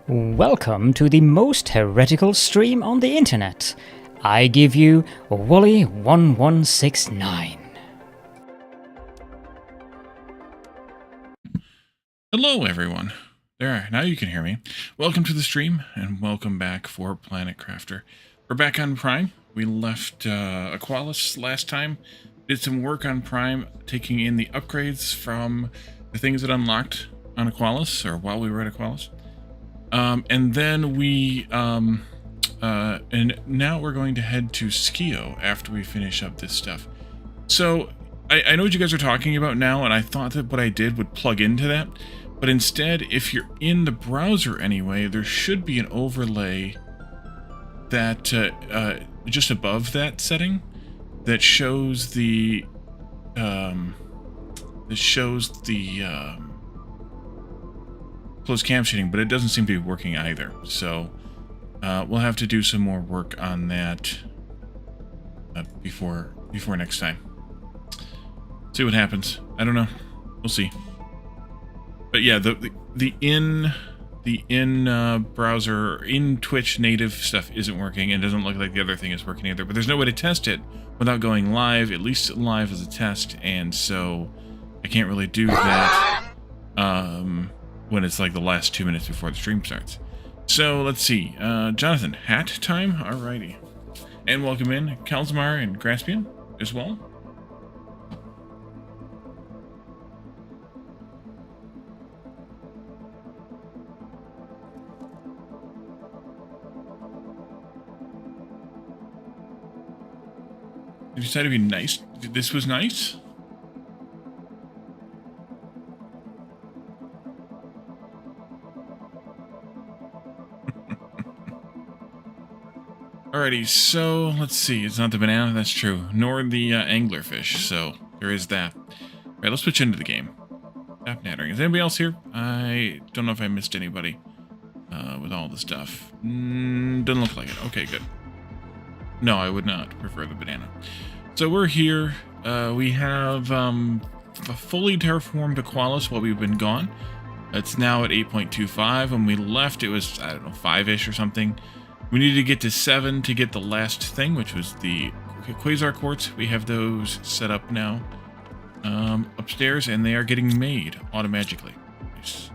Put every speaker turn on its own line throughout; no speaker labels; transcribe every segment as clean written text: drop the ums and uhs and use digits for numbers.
Welcome to the most heretical stream on the internet. I give you Wally1169.
Hello everyone. There, now you can hear me. Welcome to the stream, and welcome back for Planet Crafter. We're back on Prime. We left Aqualis last time. Did some work on Prime, taking in the upgrades from the things that unlocked on Aqualis, or while we were at Aqualis. And then we, and now we're going to head to Skeo after we finish up this stuff. So, I know what you guys are talking about now, and I thought that what I did would plug into that. But instead, if you're in the browser anyway, there should be an overlay that, just above that setting, that shows the, closed captioning, but it doesn't seem to be working either. So we'll have to do some more work on that before next time. See what happens. I don't know. We'll see. But yeah, the in browser, in Twitch native stuff isn't working, and doesn't look like the other thing is working either. But there's no way to test it without going live, at least live as a test, and so I can't really do that when it's like the last 2 minutes before the stream starts. So let's see. Jonathan, hat time? Alrighty. And welcome in Kalzmar and Graspian as well. You decided to be nice? This was nice? Alrighty, so let's see. It's not the banana, that's true. Nor the anglerfish, so there is that. Alright, let's switch into the game. Stop nattering. Is anybody else here? I don't know if I missed anybody with all the stuff. Doesn't look like it. Okay, good. No, I would not prefer the banana. So we're here. We have a fully terraformed Aqualis while we've been gone. It's now at 8.25. When we left, it was, I don't know, 5-ish or something. We needed to get to 7 to get the last thing, which was the Quasar Quartz. We have those set up now upstairs, and they are getting made automatically. Nice.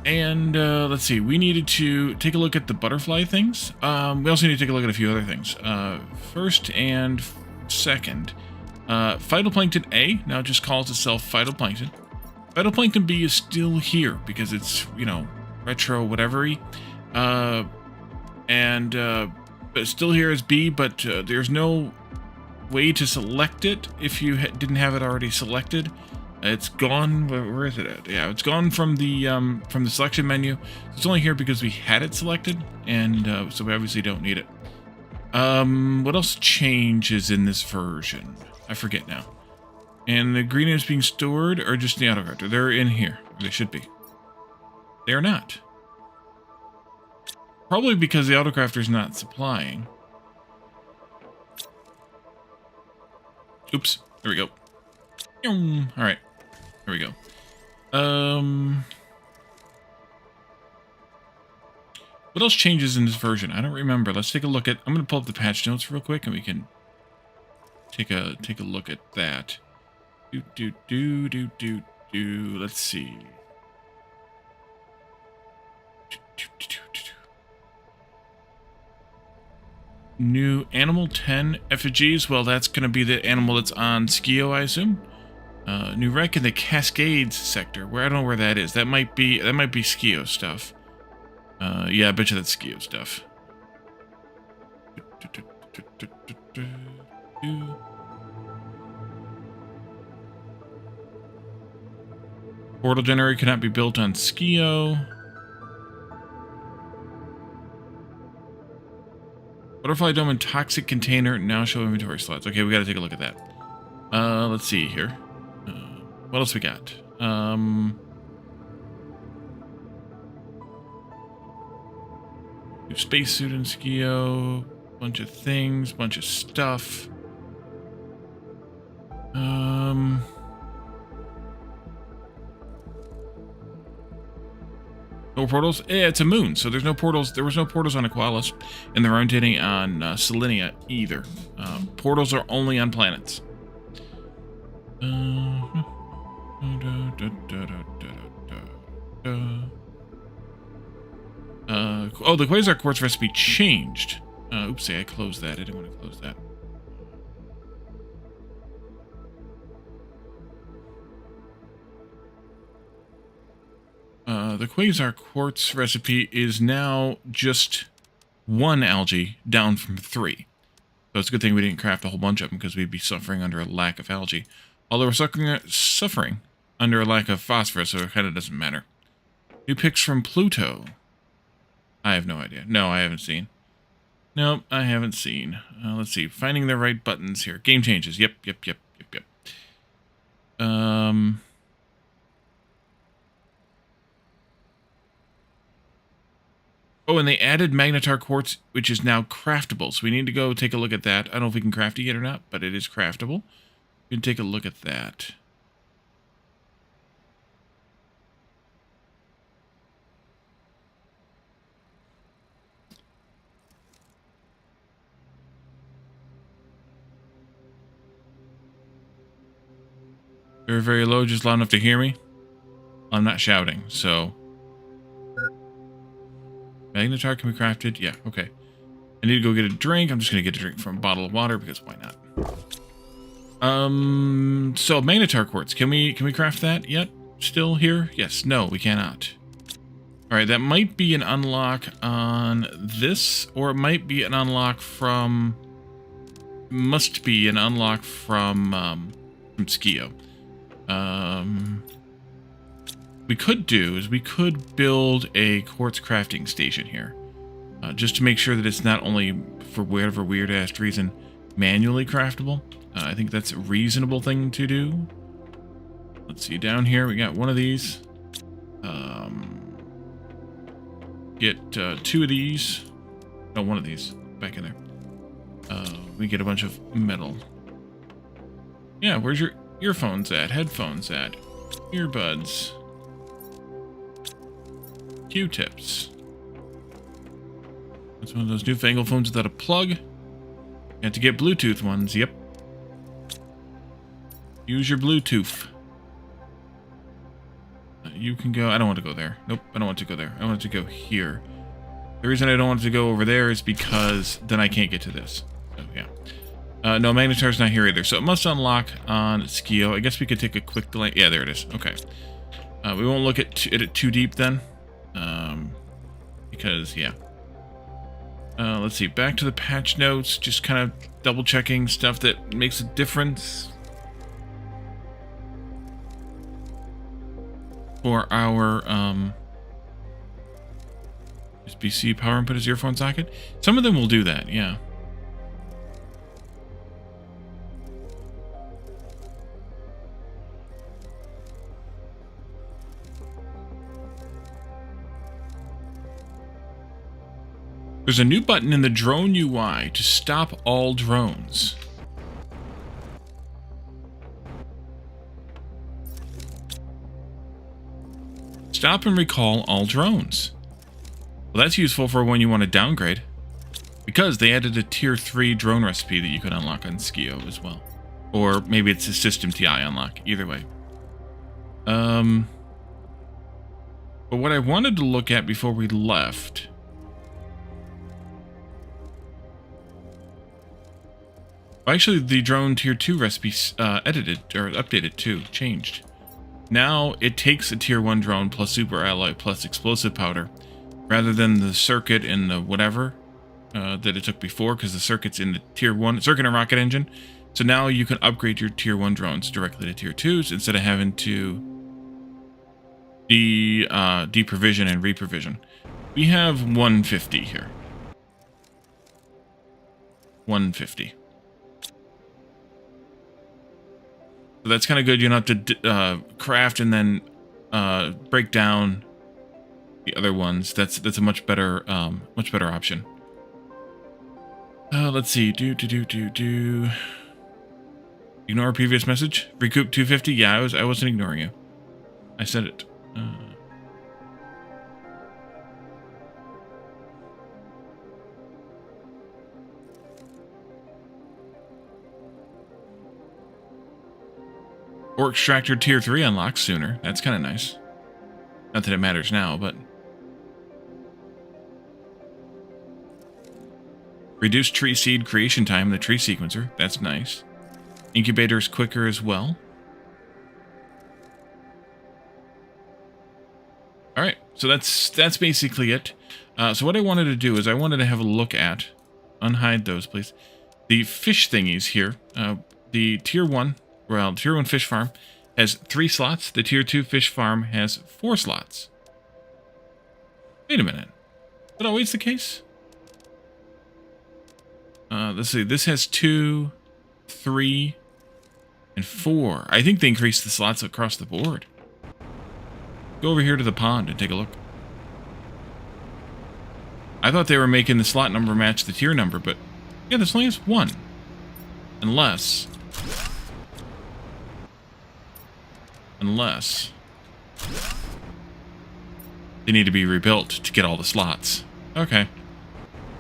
And let's see, we needed to take a look at the butterfly things. We also need to take a look at a few other things. First and second, phytoplankton A now just calls itself phytoplankton. Phytoplankton B is still here because it's, you know, retro whatever-y. But still here as B, but there's no way to select it if you didn't have it already selected. It's gone. Where is it at? Yeah, it's gone from the selection menu. It's only here because we had it selected, and so we obviously don't need it. What else changes in this version? I forget now. And the green is being stored, or just the autocrafter? They're in here. They should be. They are not. Probably because the autocrafter is not supplying. Oops. There we go. All right. There we go. What else changes in this version? I don't remember. Let's take a look at. I'm going to pull up the patch notes real quick, and we can take a look at that. Let's see. New animal 10 effigies. Well, that's going to be the animal that's on Skeo, I assume. New wreck in the Cascades sector. Where I don't know where that is. That might be Skeo stuff. Yeah, I bet you that's Skeo stuff. Portal generator cannot be built on Skeo. Butterfly dome and toxic container now show inventory slots. Okay, we got to take a look at that. Let's see here. What else we got? New spacesuit in Skeo. Bunch of things. Bunch of stuff. No portals? Yeah, it's a moon, so there's no portals. There was no portals on Aqualis, and there aren't any on Selenia either. Portals are only on planets. Oh, the Quasar Quartz recipe changed. Oopsie, I closed that. I didn't want to close that. The Quasar Quartz recipe is now just 1 algae down from 3. So it's a good thing we didn't craft a whole bunch of them because we'd be suffering under a lack of algae. Although we're suffering under a lack of phosphorus, so it kind of doesn't matter. New pics from Pluto. I have no idea. No, I haven't seen. Nope, I haven't seen. Let's see. Finding the right buttons here. Game changes. Yep. Oh, and they added magnetar quartz, which is now craftable. So we need to go take a look at that. I don't know if we can craft it yet or not, but it is craftable. We can take a look at that. Very, very low, just loud enough to hear me. I'm not shouting, so... Magnetar can be crafted? Yeah, okay. I need to go get a drink. I'm just going to get a drink from a bottle of water, because why not? So magnetar quartz. Can we craft that yet? Still here? Yes. No, we cannot. Alright, that might be an unlock on this, or it might be an unlock from... Must be an unlock from Skeo. We could do is we could build a quartz crafting station here, just to make sure that it's not only for whatever weird ass reason manually craftable. I think that's a reasonable thing to do. Let's see, down here we got one of these. Get 2 of these. No, 1 of these back in there. We get a bunch of metal. Yeah, where's your earphones at? Headphones at? Earbuds. Q-tips. That's one of those newfangled phones without a plug. You have to get Bluetooth ones, yep. Use your Bluetooth. You can go... I don't want to go there. Nope, I don't want to go there. I want to go here. The reason I don't want to go over there is because then I can't get to this. So, yeah. No, Magnetar's not here either. So it must unlock on Skeo. I guess we could take a quick delay. Yeah, there it is. Okay. We won't look at it too deep then. Because, yeah. Let's see. Back to the patch notes. Just kind of double checking stuff that makes a difference for our USB-C power input as earphone socket. Some of them will do that, yeah. There's a new button in the drone UI to stop all drones. Stop and recall all drones. Well, that's useful for when you want to downgrade, because they added a tier 3 drone recipe that you can unlock on Skeo as well. Or maybe it's a system TI unlock, either way. But what I wanted to look at before we left... Actually, the drone tier 2 recipe edited, or updated too, changed. Now, it takes a tier 1 drone plus super alloy plus explosive powder, rather than the circuit and the whatever that it took before, because the circuit's in the tier 1, circuit and rocket engine. So now you can upgrade your tier 1 drones directly to tier 2s, instead of having to deprovision and reprovision. We have 150 here. 150. So that's kind of good. You don't have to craft and then break down the other ones. That's a much better option. Let's see. Ignore a previous message. Recoup 250. Yeah, I wasn't ignoring you. I said it. Ore extractor tier 3 unlocked sooner. That's kind of nice. Not that it matters now, but... Reduced tree seed creation time in the tree sequencer. That's nice. Incubators quicker as well. Alright, so that's basically it. So what I wanted to do is I wanted to have a look at... Unhide those, please. The fish thingies here. The tier 1... Well, tier 1 fish farm has 3 slots. The tier 2 fish farm has 4 slots. Wait a minute. Is that always the case? Let's see. This has 2, 3, and 4. I think they increased the slots across the board. Go over here to the pond and take a look. I thought they were making the slot number match the tier number, but yeah, this only has 1. Unless they need to be rebuilt to get all the slots. Okay.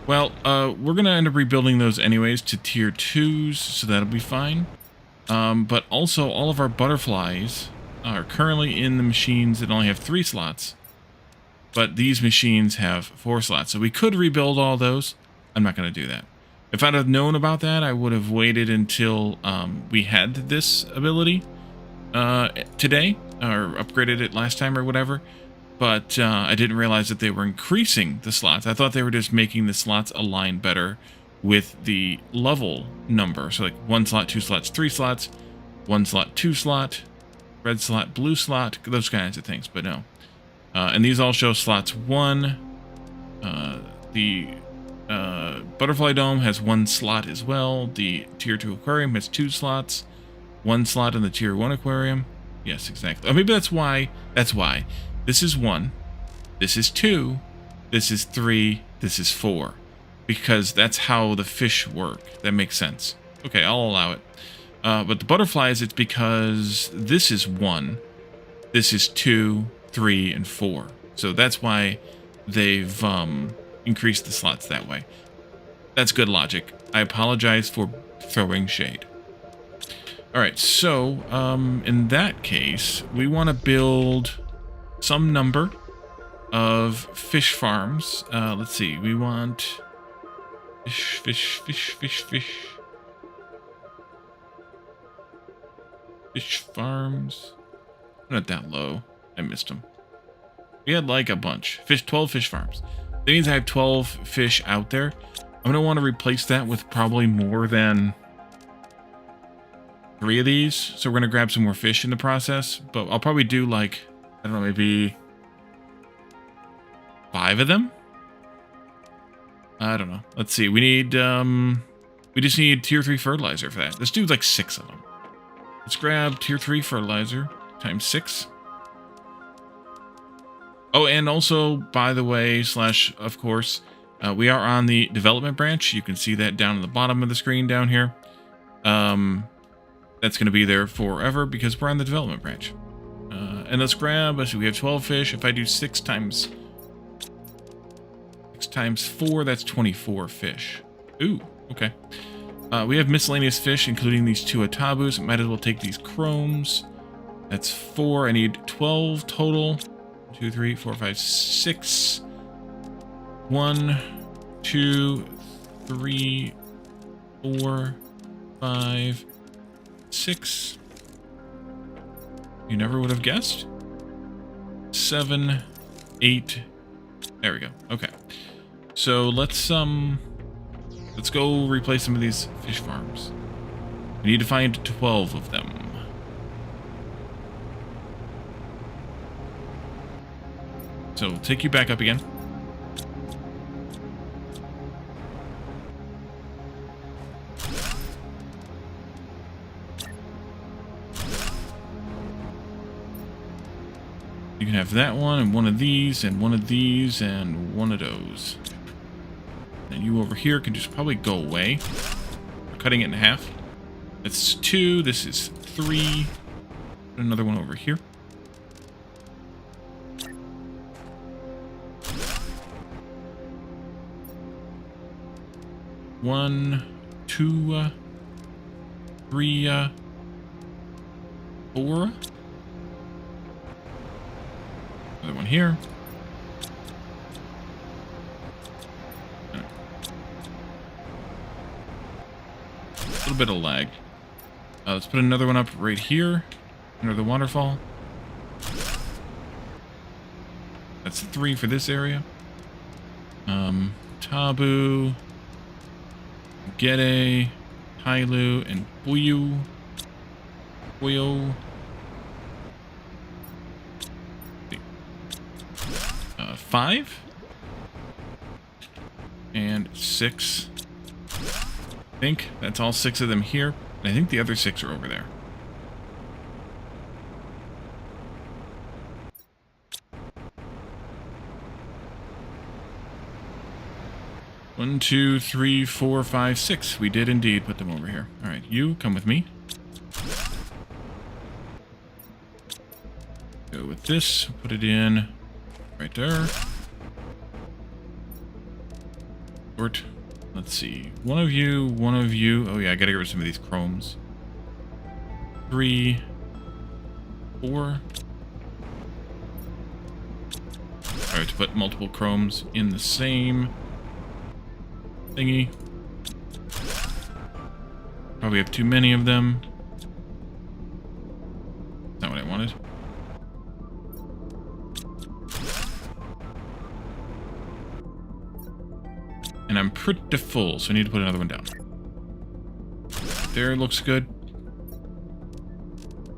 Well, we're going to end up rebuilding those anyways to tier 2s, so that'll be fine. But also, all of our butterflies are currently in the machines that only have 3 slots. But these machines have 4 slots, so we could rebuild all those. I'm not going to do that. If I'd have known about that, I would have waited until we had this ability today, or upgraded it last time or whatever. But I didn't realize that they were increasing the slots. I thought they were just making the slots align better with the level number. So like 1 slot, 2 slots, 3 slots, 1 slot, 2 slot, red slot, blue slot, those kinds of things, but no. And these all show slots 1. The Butterfly Dome has 1 slot as well. The Tier 2 Aquarium has 2 slots. 1 slot in the Tier 1 Aquarium. Yes, exactly. Oh, maybe that's why. That's why. This is 1. This is 2. This is 3. This is 4. Because that's how the fish work. That makes sense. Okay, I'll allow it. But the butterflies, it's because this is 1. This is 2, 3, and 4. So that's why they've increased the slots that way. That's good logic. I apologize for throwing shade. Alright, so in that case, we want to build some number of fish farms. Let's see, we want fish farms. Not that low. I missed them. We had like a bunch. 12 fish farms. That means I have 12 fish out there. I'm going to want to replace that with probably more than 3 of these. So we're going to grab some more fish in the process. But I'll probably do like, I don't know, maybe 5 of them? I don't know. Let's see. We need, we just need tier 3 fertilizer for that. Let's do like 6 of them. Let's grab tier 3 fertilizer times 6. Oh, and also, by the way, / of course, we are on the development branch. You can see that down at the bottom of the screen down here. That's going to be there forever because we're on the development branch. And let's grab, let's see, we have 12 fish. If I do 6 times 4, that's 24 fish. Ooh, okay. We have miscellaneous fish, including these 2 otabus. Might as well take these chromes. That's 4. I need 12 total. 2, 3, 4, 5, 6. 1, 2, 3, 4, 5, 6. You never would have guessed. 7, 8. There we go. Okay. So let's go replace some of these fish farms. We need to find 12 of them. So we'll take you back up again. You can have that one, and one of these, and one of these, and one of those. And you over here can just probably go away. We're cutting it in half. That's 2. This is 3. Another one over here. One, 2, 3, 4. Another one here. A little bit of lag. Let's put another one up right here under the waterfall. That's 3 for this area. Tabu, Gede, Hailu, and Buyu. 5 and 6. I think that's all 6 of them here. And I think the other 6 are over there. One, 2, 3, 4, 5, 6. We did indeed put them over here. All right, you come with me. Go with this. Put it in right there. Sort. Let's see. One of you. Oh yeah, I gotta get rid of some of these chromes. 3, 4. I have to put multiple chromes in the same thingy. Probably have too many of them. Not what I wanted. And I'm pretty full, so I need to put another one down. There, looks good.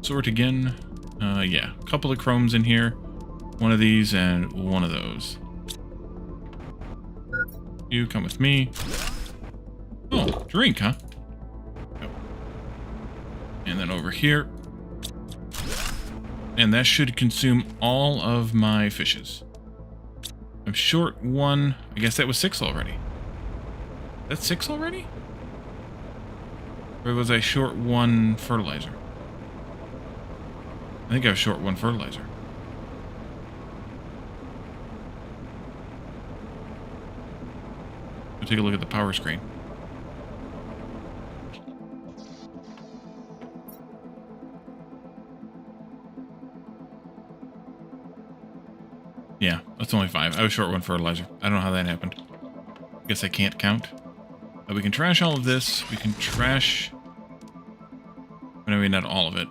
Sort again. Yeah, a couple of chromes in here. One of these and one of those. You come with me. Oh, drink, huh? Yep. And then over here. And that should consume all of my fishes. I'm short 1. I guess that was 6 already. That's 6 already? Or was I short 1 fertilizer? I think I was short 1 fertilizer. We'll take a look at the power screen. Yeah, that's only 5. I was short 1 fertilizer. I don't know how that happened. Guess I can't count. We can trash all of this. We can trash... I mean, not all of it.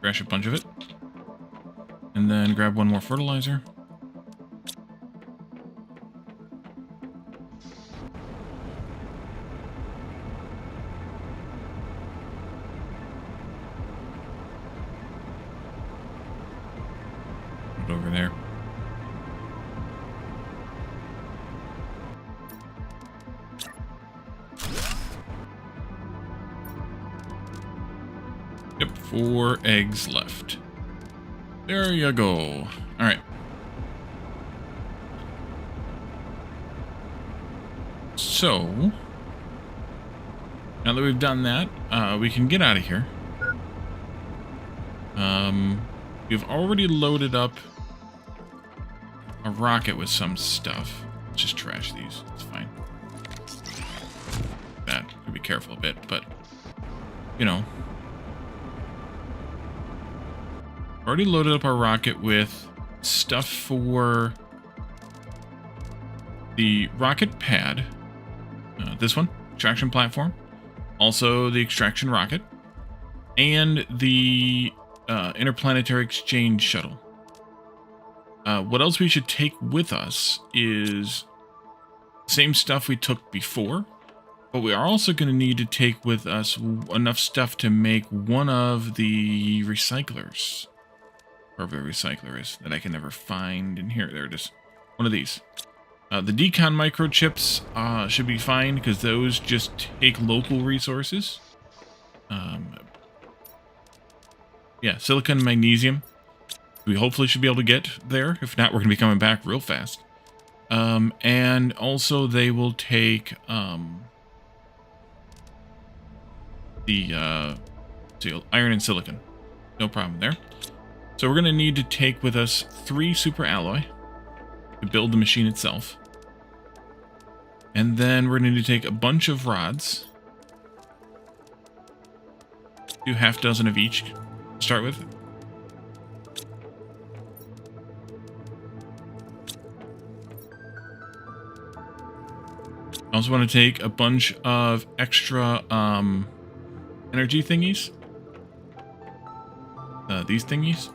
Trash a bunch of it. And then grab 1 more fertilizer. Put it over there. Yep, 4 eggs left. There you go. Alright. So, now that we've done that, we can get out of here. We've already loaded up a rocket with some stuff. Let's just trash these. It's fine. That. Be careful a bit, but, you know. Already loaded up our rocket with stuff for the rocket pad. This one, extraction platform. Also the extraction rocket. And the interplanetary exchange shuttle. What else we should take with us is same stuff we took before. But we are also going to need to take with us enough stuff to make one of the recyclers. Wherever the recycler is that I can never find in here. There it is. One of these. The decon microchips should be fine because those just take local resources. Yeah, silicon and magnesium. We hopefully should be able to get there. If not, we're going to be coming back real fast. And also they will take the iron and silicon. No problem there. So we're going to need to take with us 3 super alloy to build the machine itself. And then we're going to need to take a bunch of rods. Do half dozen of each to start with. I also want to take a bunch of extra energy thingies. These thingies.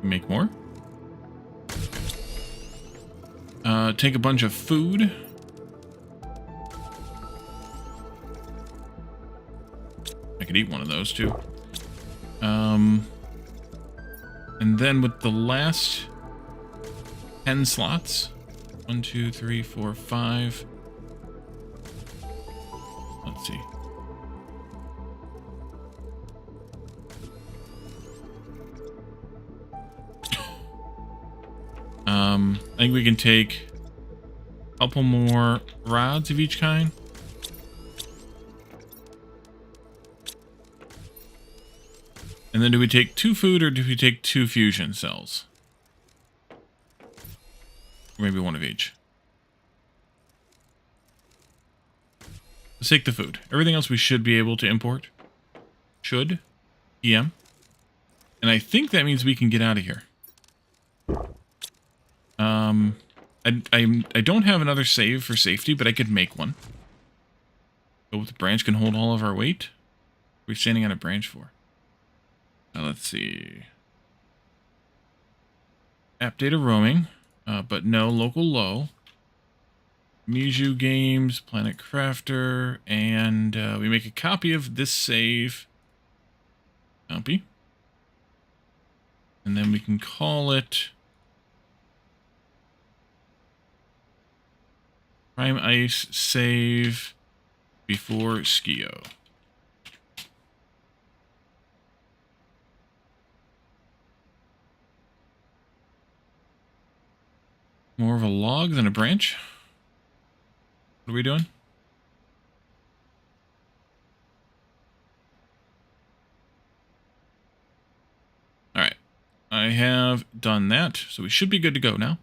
Make more. Take a bunch of food. I could eat one of those too. And then with the last 10 slots, 1, 2, 3, 4, 5. Let's see. I think we can take a couple more rods of each kind. And then do we take 2 food or do we take 2 fusion cells? Or maybe 1 of each. Let's take the food. Everything else we should be able to import. Should. PM. And I think that means we can get out of here. I don't have another save for safety, but I could make one. Go with the branch can hold all of our weight. What are we standing on a branch for? Let's see. App data roaming, but no local low. Miju games, Planet Crafter, and we make a copy of this save. Copy. And then we can call it Prime Ice save before Skeo. More of a log than a branch. What are we doing? All right. I have done that, so we should be good to go now.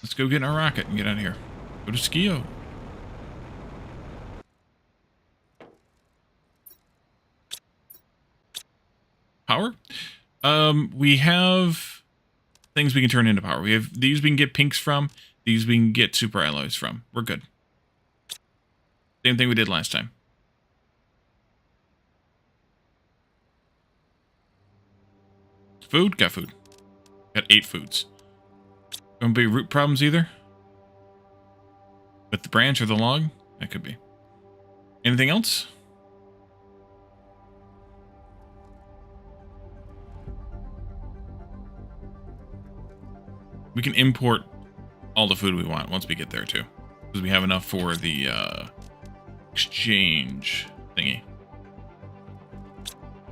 Let's go get in our rocket and get out of here. Go to Skeo. Power? We have things we can turn into power. We have these we can get pinks from. These we can get super alloys from. We're good. Same thing we did last time. Food? Got food. Got 8 foods. Don't be root problems either. With the branch or the log? That could be. Anything else? We can import all the food we want once we get there too. Because we have enough for the exchange thingy.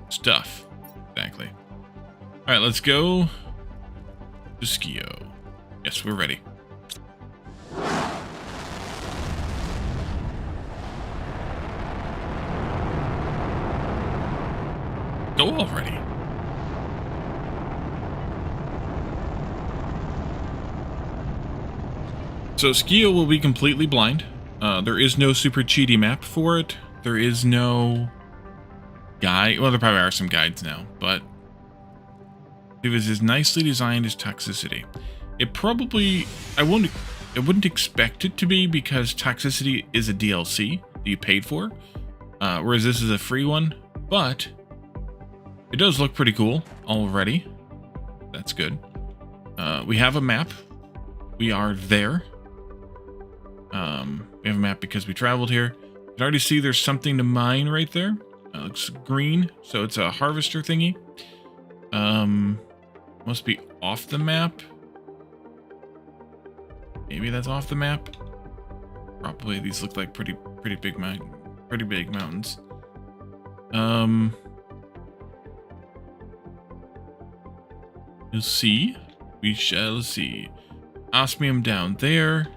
Stuff. Exactly. Alright, let's go to Skeo. Yes, we're ready. Go already. So Skeo will be completely blind. There is no super cheaty map for it. There is no guide. Well, there probably are some guides now, but it was as nicely designed as Toxicity. It probably, I wouldn't expect it to be because Toxicity is a DLC that you paid for, whereas this is a free one, but it does look pretty cool already. That's good. We have a map. We are there. We have a map because we traveled here. You can already see there's something to mine right there. Looks green, so it's a harvester thingy. Must be off the map. Maybe that's off the map. Probably. These look like pretty big mountains. You'll see. We shall see. Osmium down there.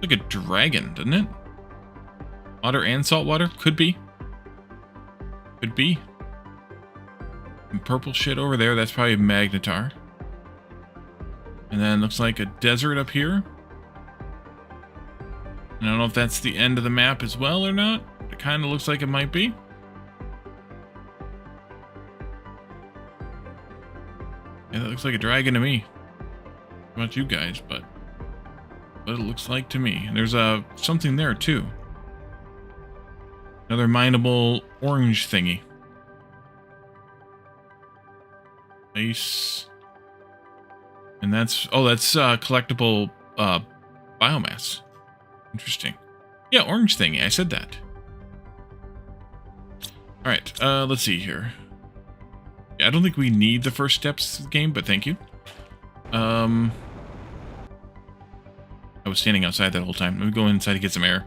Like a dragon, doesn't it? Water and salt water? Could be. Could be. And purple shit over there, that's probably magnetar. And And then looks like a desert up here. I don't know if that's the end of the map as well or not. It kind of looks like it might be. Yeah, that looks like a dragon to me. How about you guys, but what it looks like to me. And there's something there too. Another mineable orange thingy. Nice. And that's collectible biomass. Interesting. Yeah, orange thingy. I said that. All right. Let's see here. Yeah, I don't think we need the first steps of the game, but thank you. I was standing outside that whole time. Let me go inside to get some air.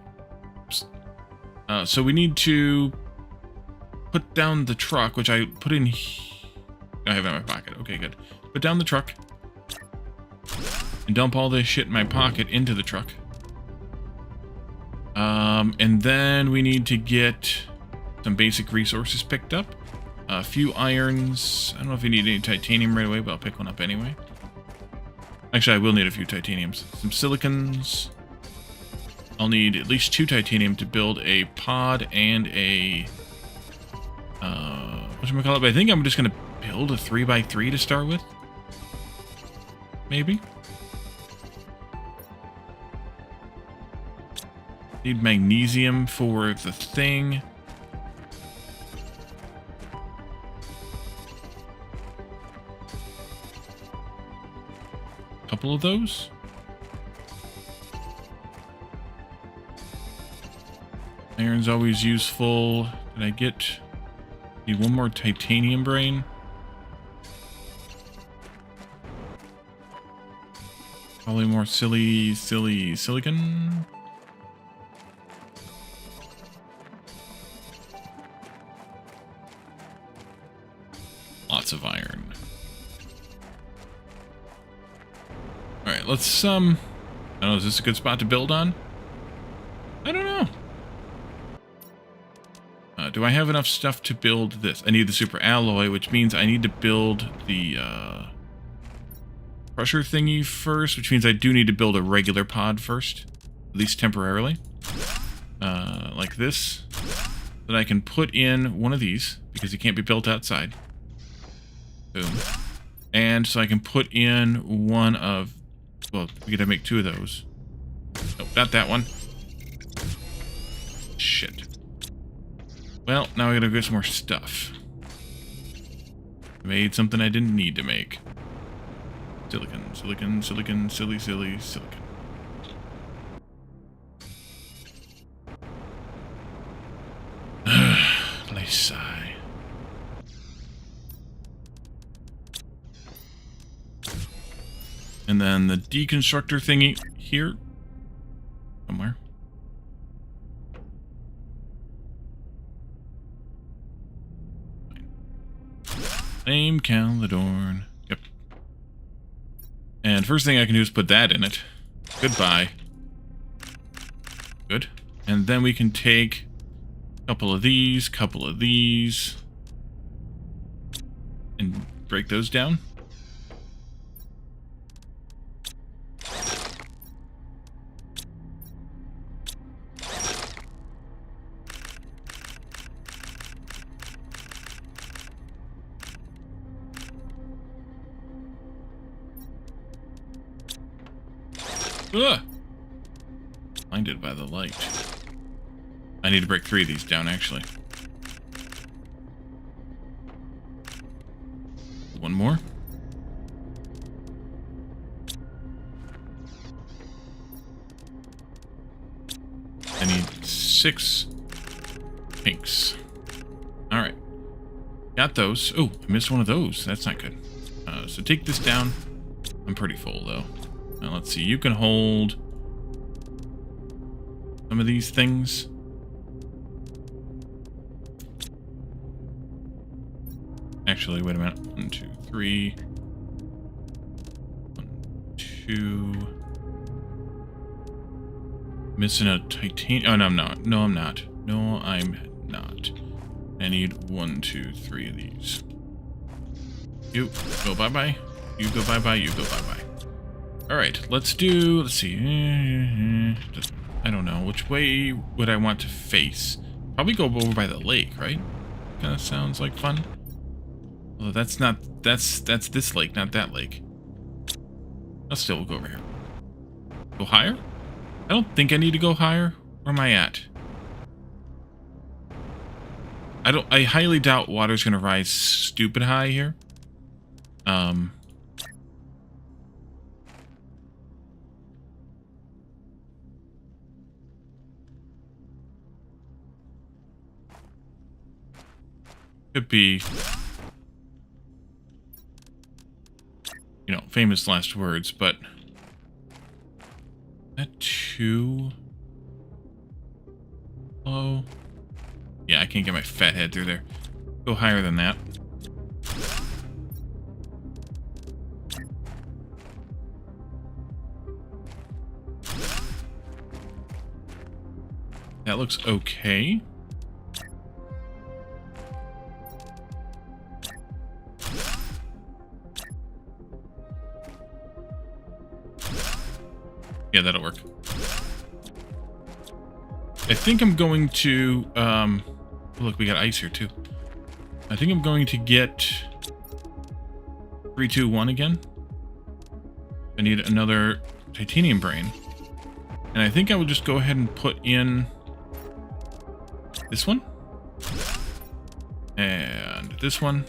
So we need to put down the truck, which I put in. I have it in my pocket. Okay, good. Put down the truck and dump all this shit in my pocket into the truck. And then we need to get some basic resources picked up. A few irons. I don't know if you need any titanium right away, but I'll pick one up anyway. Actually, I will need a few titaniums. Some silicons. I'll need at least 2 titanium to build a pod and a... whatchamacallit? But I think I'm just going to build a 3x3 to start with. Maybe. Need magnesium for the thing. Couple of those. Iron's always useful. Did I get... Need one more titanium brain? Probably more silly silicon. Lots of iron. Alright, let's, I don't know, is this a good spot to build on? I don't know. Do I have enough stuff to build this? I need the super alloy, which means I need to build the, crusher thingy first, which means I do need to build a regular pod first. At least temporarily. Like this. That I can put in one of these, because it can't be built outside. Boom. And so I can put in one of... Well, we gotta make 2 of those. Nope, not that one. Shit. Well, now I gotta get some more stuff. I made something I didn't need to make. Silicon, silly silicon. Nice sigh. And then the deconstructor thingy here. Somewhere. Flame Caledorn. Yep. And first thing I can do is put that in it. Goodbye. Good. And then we can take a couple of these, and break those down. Ugh! Blinded by the light. I need to break 3 of these down, actually. One more. I need 6 pinks. Alright. Got those. Oh, I missed one of those. That's not good. So take this down. I'm pretty full, though. Now, let's see. You can hold some of these things. Actually, wait a minute. 1, 2, 3. 1, 2. Missing a titanium. Oh, no, I'm not. No, I'm not. No, I'm not. I need 1, 2, 3 of these. You go bye-bye. You go bye-bye. You go bye-bye. Alright, let's see. I don't know. Which way would I want to face? Probably go over by the lake, right? Kind of sounds like fun. Although that's not... That's this lake, not that lake. I'll still go over here. Go higher? I don't think I need to go higher. Where am I at? I highly doubt water's gonna rise stupid high here. Could be, you know, famous last words, but that too low. Yeah, I can't get my fat head through there. Go higher than that. That looks okay. Yeah, that'll work. I think I'm going to, look, we got ice here too. I think I'm going to get 3, 2, 1 again. I need another titanium brain. And I think I will just go ahead and put in this one. And this one.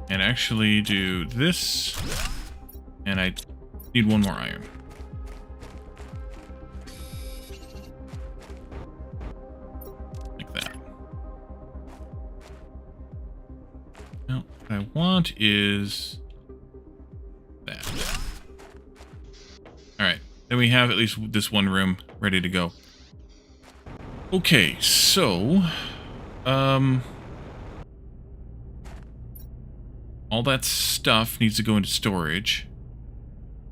And actually do this. And I need one more iron. What I want is that. Alright, then we have at least this one room ready to go. Okay, so all that stuff needs to go into storage.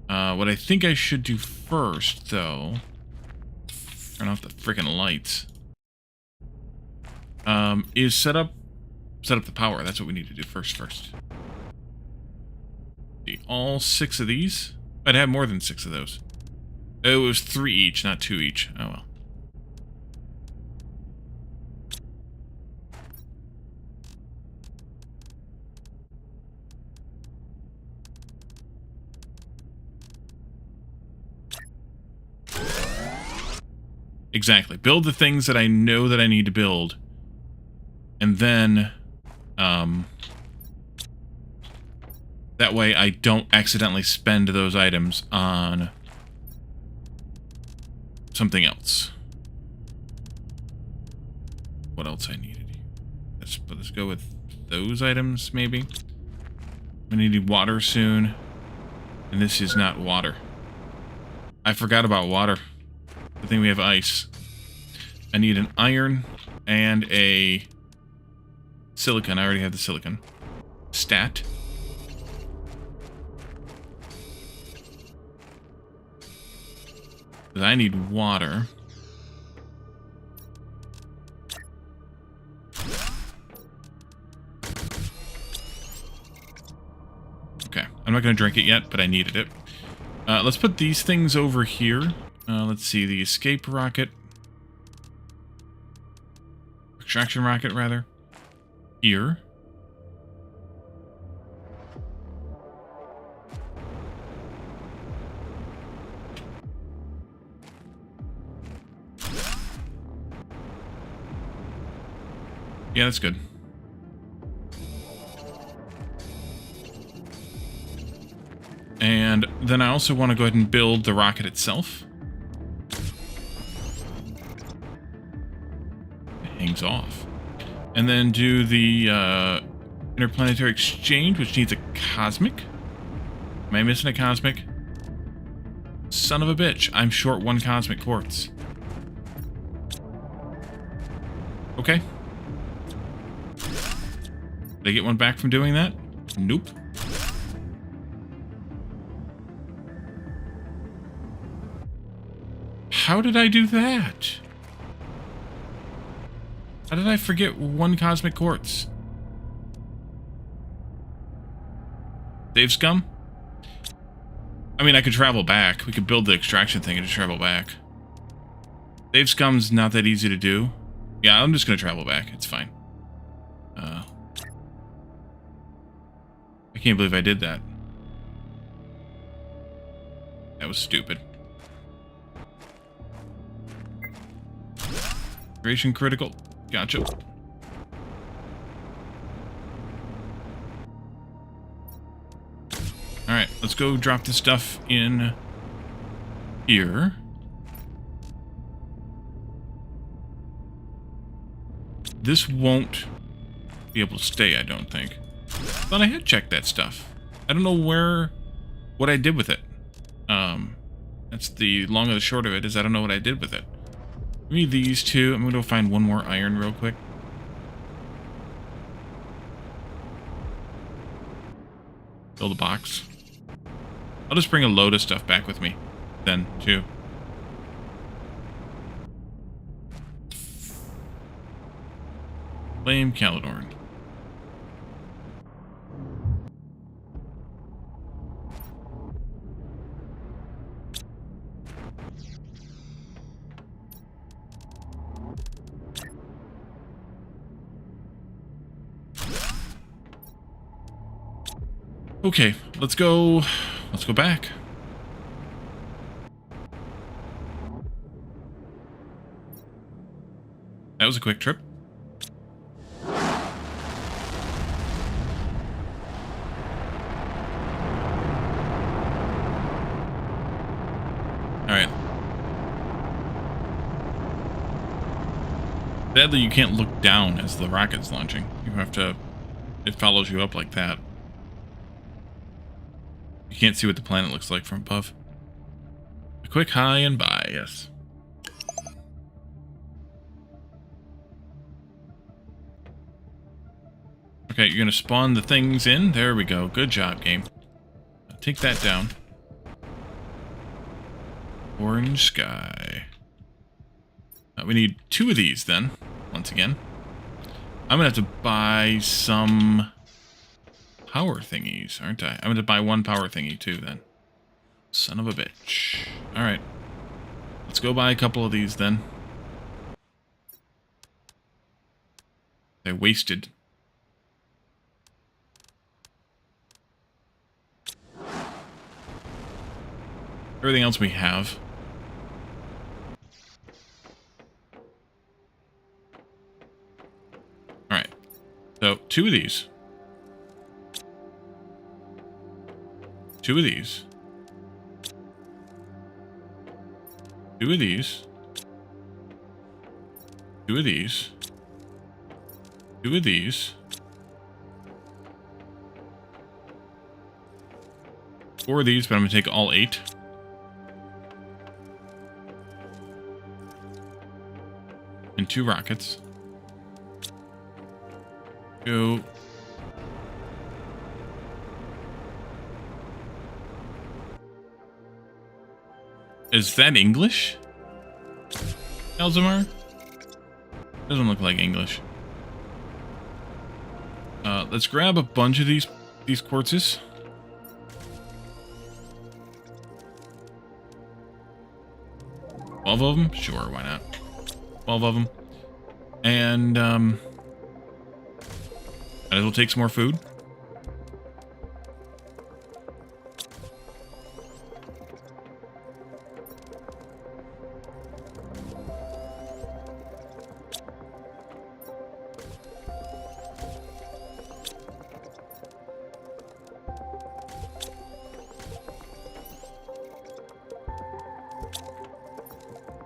What I think I should do first, though, turn off the freaking lights, is set up the power. That's what we need to do first. See, all 6 of these. I'd have more than 6 of those. It was 3 each, not 2 each. Oh well. Exactly. Build the things that I know that I need to build. And then that way I don't accidentally spend those items on something else. What else I needed? Let's go with those items, maybe. I need water soon. And this is not water. I forgot about water. I think we have ice. I need an iron and a silicon. I already have the silicon. Stat. Because I need water. Okay. I'm not going to drink it yet, but I needed it. Let's put these things over here. Let's see. The escape rocket. Extraction rocket, rather. Here. Yeah, that's good. And then I also want to go ahead and build the rocket itself. It hangs off. And then do the interplanetary exchange, which needs a cosmic. Am I missing a cosmic? Son of a bitch. I'm short 1 cosmic quartz. Okay. Did I get one back from doing that? Nope. How did I do that? How did I forget 1 cosmic quartz? Save scum? I mean, I could travel back. We could build the extraction thing and just travel back. Save scum's not that easy to do. Yeah, I'm just going to travel back. It's fine. I can't believe I did that. That was stupid. Creation critical. Gotcha. Alright, let's go drop this stuff in here. This won't be able to stay, I don't think. Thought I had checked that stuff. I don't know what I did with it. That's the long and the short of it, is I don't know what I did with it. Give me these two. I'm going to go find one more iron real quick. Build a box. I'll just bring a load of stuff back with me then, too. Flame Calidorn. Okay, let's go back. That was a quick trip. Alright. Sadly, you can't look down as the rocket's launching. You have to... It follows you up like that. You can't see what the planet looks like from above. A quick hi and bye, yes. Okay, you're gonna spawn the things in. There we go. Good job, game. Take that down. Orange sky. We need 2 of these then, once again. I'm gonna have to buy some power thingies, aren't I? I'm gonna buy 1 power thingy too then. Son of a bitch. Alright. Let's go buy a couple of these then. They wasted. Everything else we have. Alright. So, 2 of these. 2 of these. 2 of these. 2 of these. 2 of these. 4 of these, but I'm going to take all 8. And 2 rockets. Go. Is that English? Elzamar? Doesn't look like English. Let's grab a bunch of these quartzes. $12 of them? Sure, why not? 12 of them. And, might as well take some more food.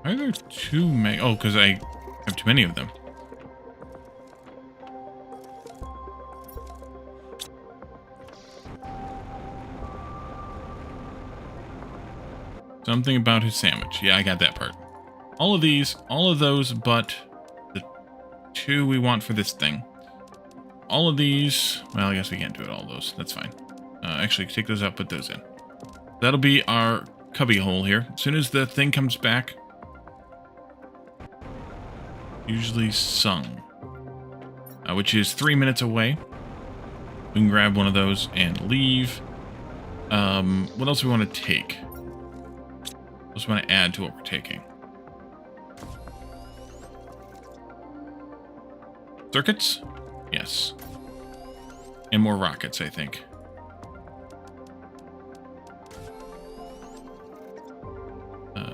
Why are there too many? Oh, because I have too many of them. Something about his sandwich. Yeah, I got that part. All of these, all of those, but the 2 we want for this thing. All of these, well, I guess we can't do it all those. That's fine. Actually, take those out, put those in. That'll be our cubby hole here. As soon as the thing comes back, usually sung, which is 3 minutes away. We can grab one of those and leave. What else do we want to take? What else do we want to add to what we're taking? Circuits? Yes. And more rockets, I think.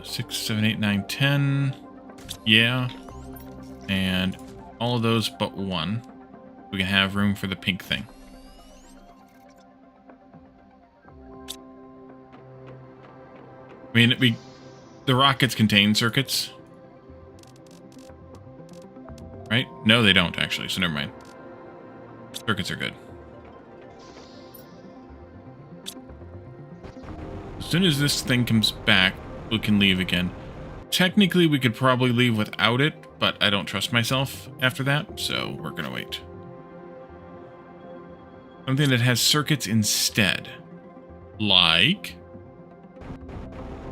Six, 7, 8, 9, 10. Yeah. And all of those but one. We can have room for the pink thing. I mean, the rockets contain circuits. Right? No, they don't, actually, so never mind. Circuits are good. As soon as this thing comes back, we can leave again. Technically, we could probably leave without it, but I don't trust myself after that, so we're gonna wait. Something that has circuits instead. Like...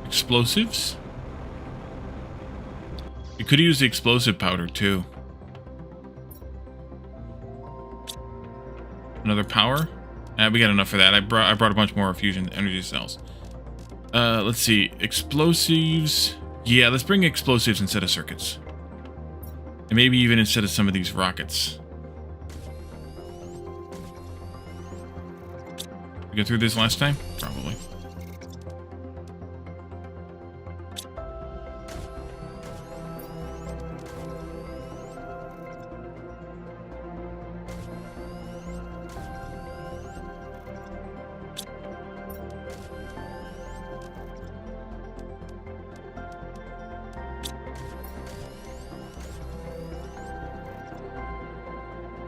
explosives? We could use the explosive powder, too. Another power? We got enough for that. I brought a bunch more fusion energy cells. Let's see. Explosives. Yeah, let's bring explosives instead of circuits. And maybe even instead of some of these rockets. We go through this last time? Probably.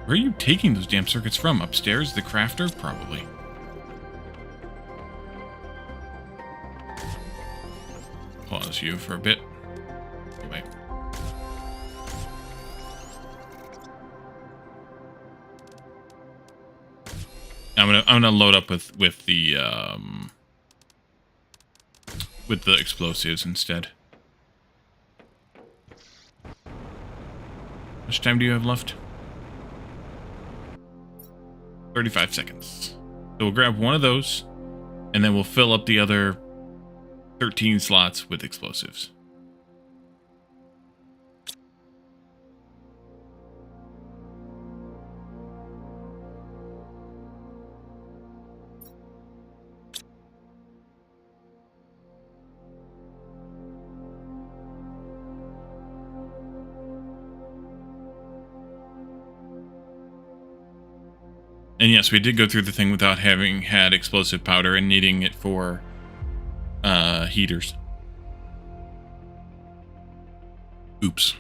Where are you taking those damn circuits from? Upstairs? The crafter? Probably. Pause you for a bit. Wait. I'm gonna load up with the explosives instead. How much time do you have left? 35 seconds. So we'll grab one of those, and then we'll fill up the other 13 slots with explosives. And yes, we did go through the thing without having had explosive powder and needing it for heaters. Oops.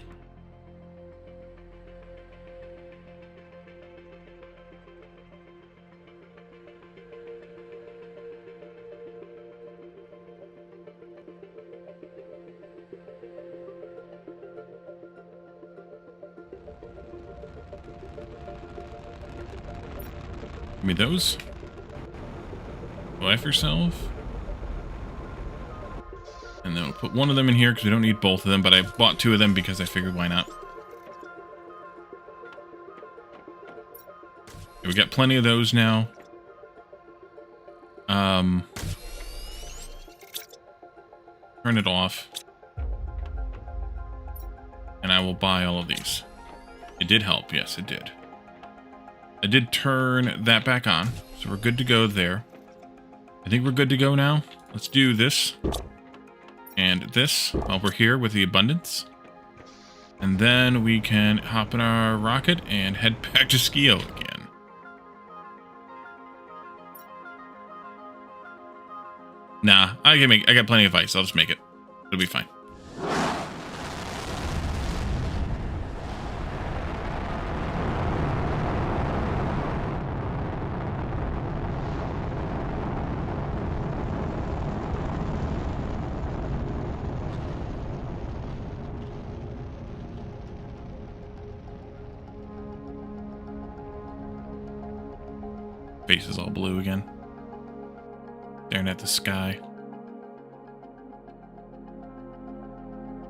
Give me those. Go after yourself. And then we'll put one of them in here because we don't need both of them, but I bought two of them because I figured why not. Okay, we got plenty of those now. Turn it off. And I will buy all of these. It did help, yes, it did. I did turn that back on, so we're good to go there. I think we're good to go now. Let's do this. And this, while we're here with the abundance. And then we can hop in our rocket and head back to Skeo again. Nah, I got plenty of ice. I'll just make it. It'll be fine. Face is all blue again. Staring at the sky.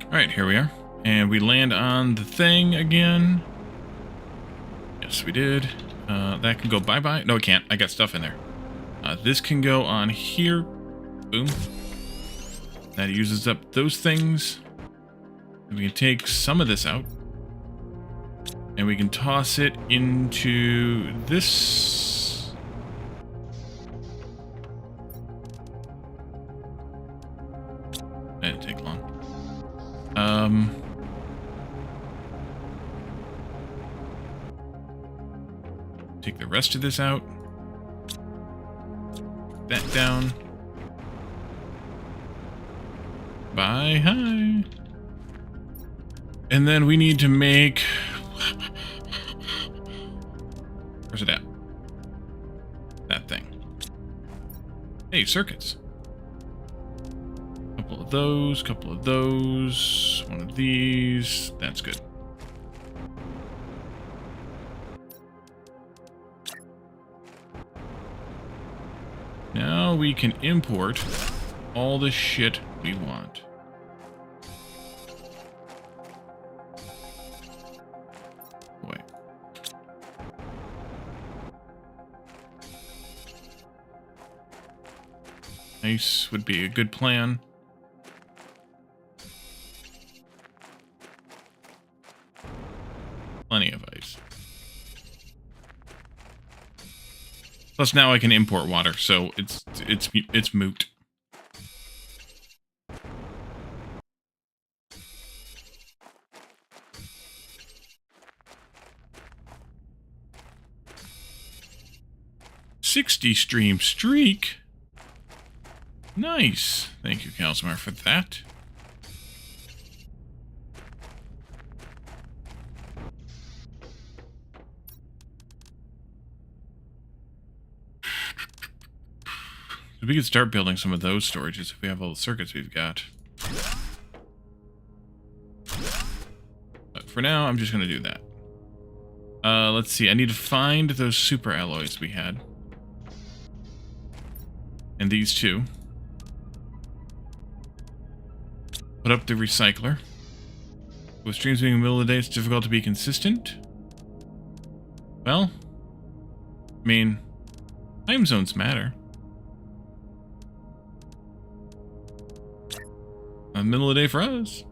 Alright, here we are. And we land on the thing again. Yes, we did. That can go bye-bye. No, it can't. I got stuff in there. This can go on here. Boom. That uses up those things. And we can take some of this out. And we can toss it into this. That didn't take long. Take the rest of this out. That down. Bye, hi. And then we need to make... Where's it at? That thing. Hey, circuits. Couple of those, one of these. That's good. Now we can import all the shit we want. Wait. Ice would be a good plan. Plenty of ice. Plus now I can import water, so it's moot. $60 stream streak. Nice. Thank you, Kalsmar, for that. We could start building some of those storages if we have all the circuits we've got. But for now, I'm just going to do that. Let's see. I need to find those super alloys we had. And these two. Put up the recycler. With streams being in the middle of the day, it's difficult to be consistent. Well, I mean, time zones matter. Middle of the day for us.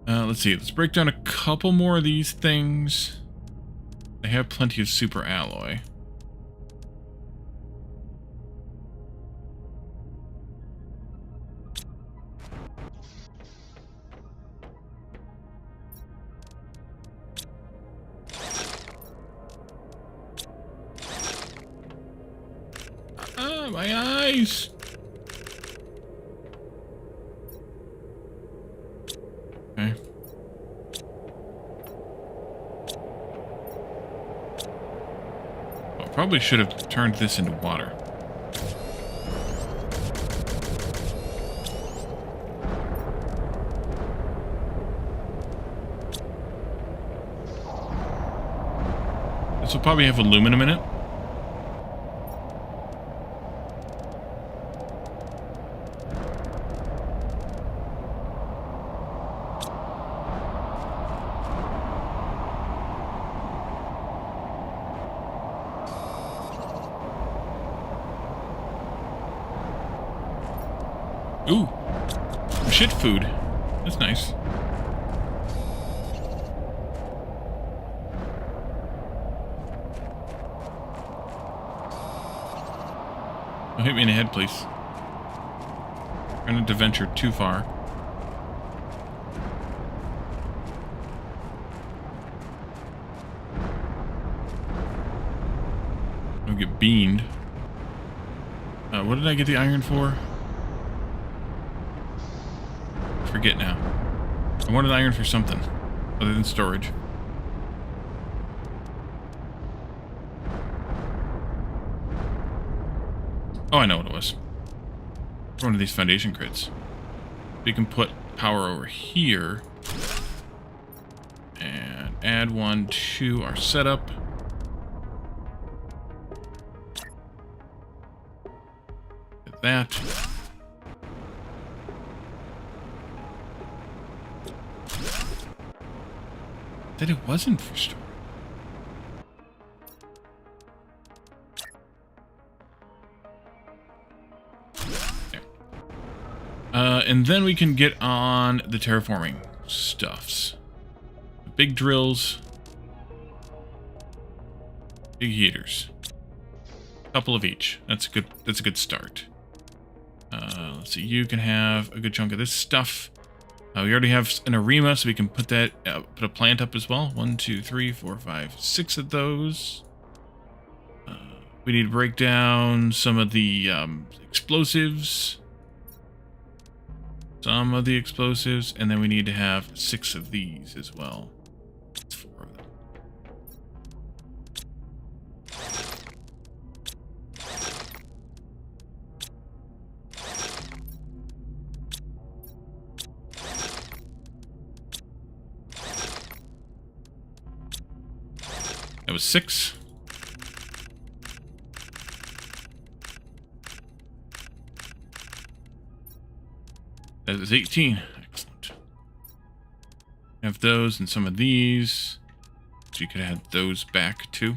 Let's see. Let's break down a couple more of these things. I have plenty of super alloy. My eyes! Okay. Well, probably should have turned this into water. This will probably have aluminum in it. Ooh, shit food. That's nice. Don't hit me in the head, please. Trying to venture too far. I'll get beamed. What did I get the iron for? Forget now. I wanted iron for something other than storage. Oh, I know what it was. One of these foundation crits. We can put power over here and add one to our setup. Get that. that it wasn't for storage. And then we can get on the terraforming stuffs. Big drills. Big heaters. A couple of each. That's a good start. Let's see, you can have a good chunk of this stuff. We already have an arena, so we can put that put a plant up as well. 1, 2, 3, 4, 5, 6 of those. We need to break down some of the explosives. Some of the explosives, and then we need to have 6 of these as well. That's 4 of them. That was 6. That is 18. Excellent. Have those and some of these. So you could add those back too.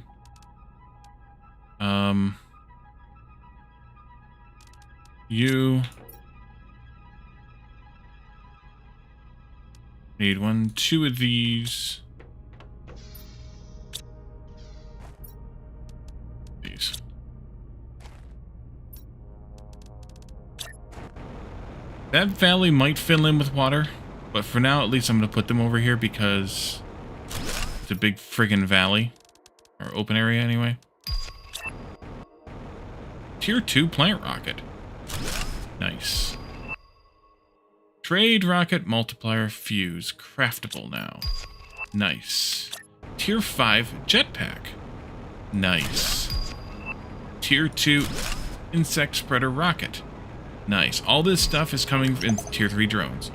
You need 1, 2 of these. These. That valley might fill in with water, but for now, at least I'm going to put them over here because it's a big friggin' valley. Or open area, anyway. Tier 2 plant rocket. Nice. Trade rocket multiplier fuse. Craftable now. Nice. Tier 5 jetpack. Nice. Tier 2 insect spreader rocket. Nice. All this stuff is coming in tier 3 drones.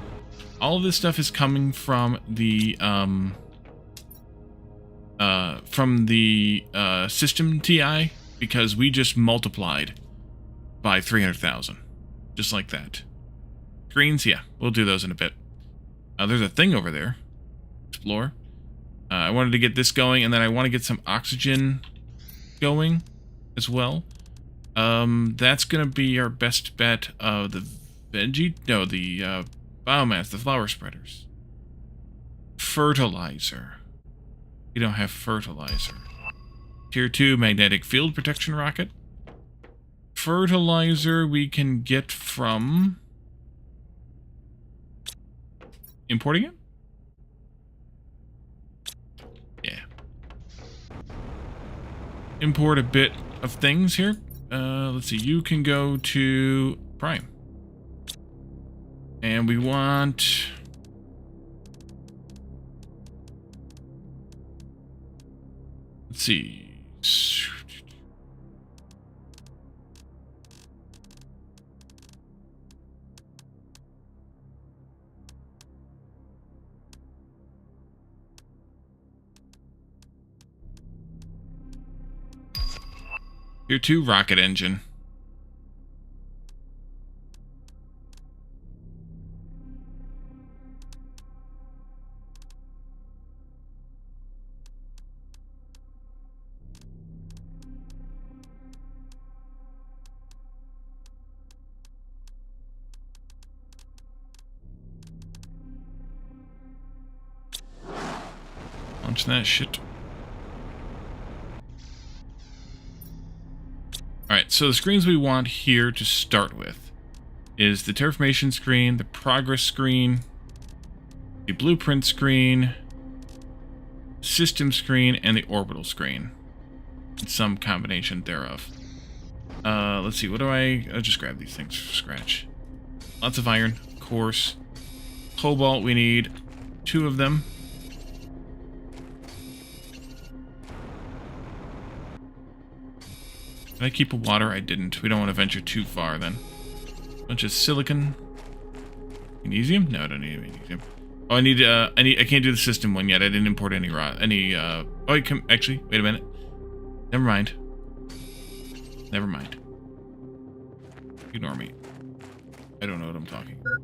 All of this stuff is coming from the system TI because we just multiplied by 300,000. Just like that. Greens, yeah, we'll do those in a bit. There's a thing over there. Explore. I wanted to get this going, and then I want to get some oxygen going as well. That's gonna be our best bet of the veggie. No, the biomass, the flower spreaders. Fertilizer. We don't have fertilizer. Tier 2 magnetic field protection rocket. Fertilizer we can get from importing it? Yeah. Import a bit of things here. Let's see, you can go to Prime. And we want... Let's see. Tier 2 rocket engine. Launch that shit. Alright, so the screens we want here to start with is the terraformation screen, the progress screen, the blueprint screen, system screen, and the orbital screen. Some combination thereof. Let's see, what do I'll just grab these things from scratch. Lots of iron, of course. Cobalt, we need 2 of them. Did I keep a water? I didn't. We don't want to venture too far then. Bunch of silicon. Magnesium? No, I don't need magnesium. Oh, I can't do the system one yet. I didn't import any oh, I can, actually, wait a minute. Never mind. Never mind. Ignore me. I don't know what I'm talking about.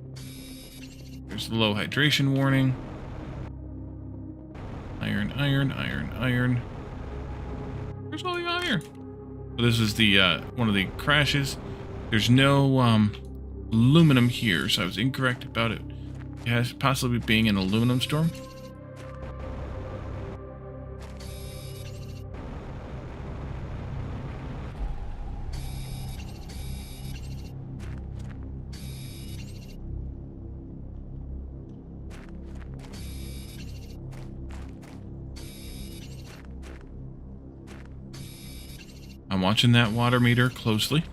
There's the low hydration warning. Iron. iron, iron, iron. Where's all the iron? So this is the one of the crashes. There's no aluminum here, so I was incorrect about it. It has possibly being an aluminum storm. I'm watching that water meter closely.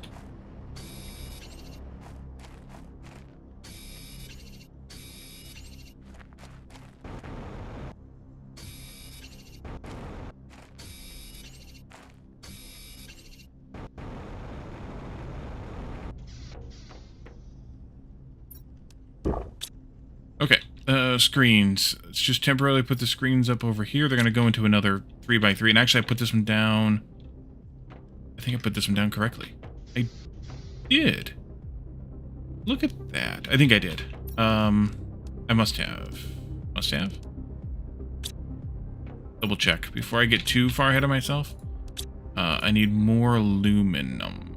Okay, screens. Let's just temporarily put the screens up over here. They're going to go into another 3x3. And actually, I put this one down. I think I put this one down correctly. I did. Look at that. I think I did. I must have. Must have. Double check before I get too far ahead of myself. I need more aluminum.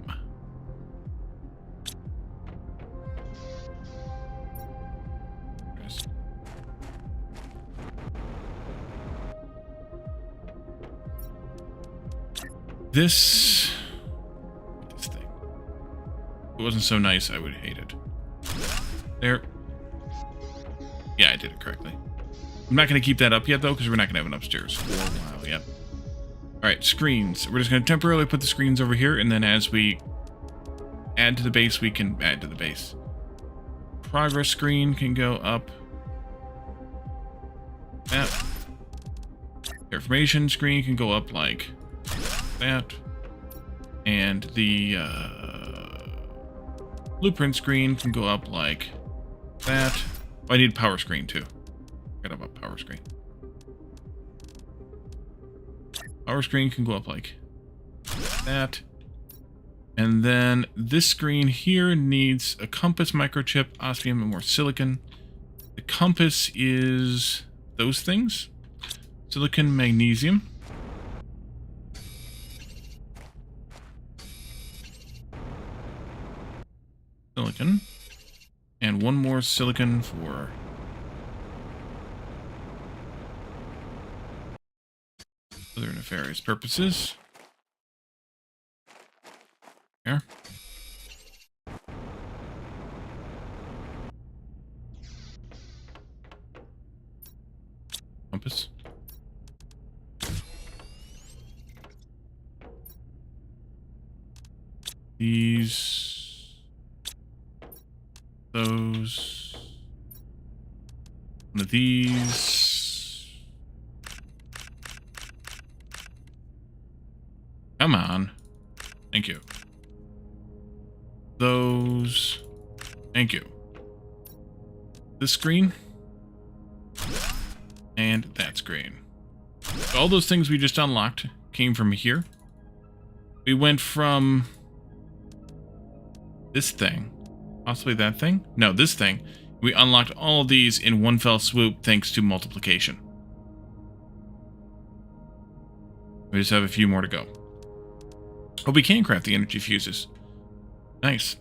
This thing. If it wasn't so nice, I would hate it. There. Yeah, I did it correctly. I'm not going to keep that up yet, though, because we're not going to have an upstairs for a while yet. Alright, screens. We're just going to temporarily put the screens over here, and then as we add to the base, we can add to the base. Progress screen can go up. That. Terraformation screen can go up like that. And the blueprint screen can go up like that. Oh, I need power screen too. Forgot about power screen. Power screen can go up like that. And then this screen here needs a compass microchip, osmium, and more silicon. The compass is those things. Silicon, magnesium. Silicon. And one more silicon for other nefarious purposes. There. Compass. These. Those. One of these. Come on. Thank you. Those. Thank you. This screen. And that screen. So all those things we just unlocked came from here. We went from this thing. Possibly that thing? No, this thing. We unlocked all of these in one fell swoop thanks to multiplication. We just have a few more to go. Oh, we can craft the energy fuses. Nice.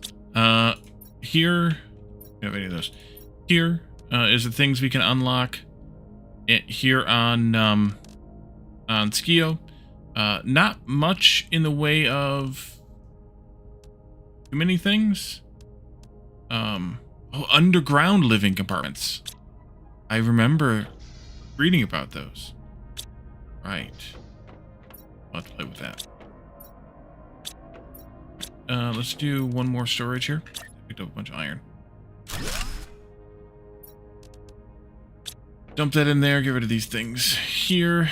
Here, we don't have any of those. Here is the things we can unlock here on Skeo. Not much in the way of too many things. Oh, underground living compartments. I remember reading about those. Right. I'll have to play with that. Let's do one more storage here. Picked up a bunch of iron. Dump that in there, get rid of these things here.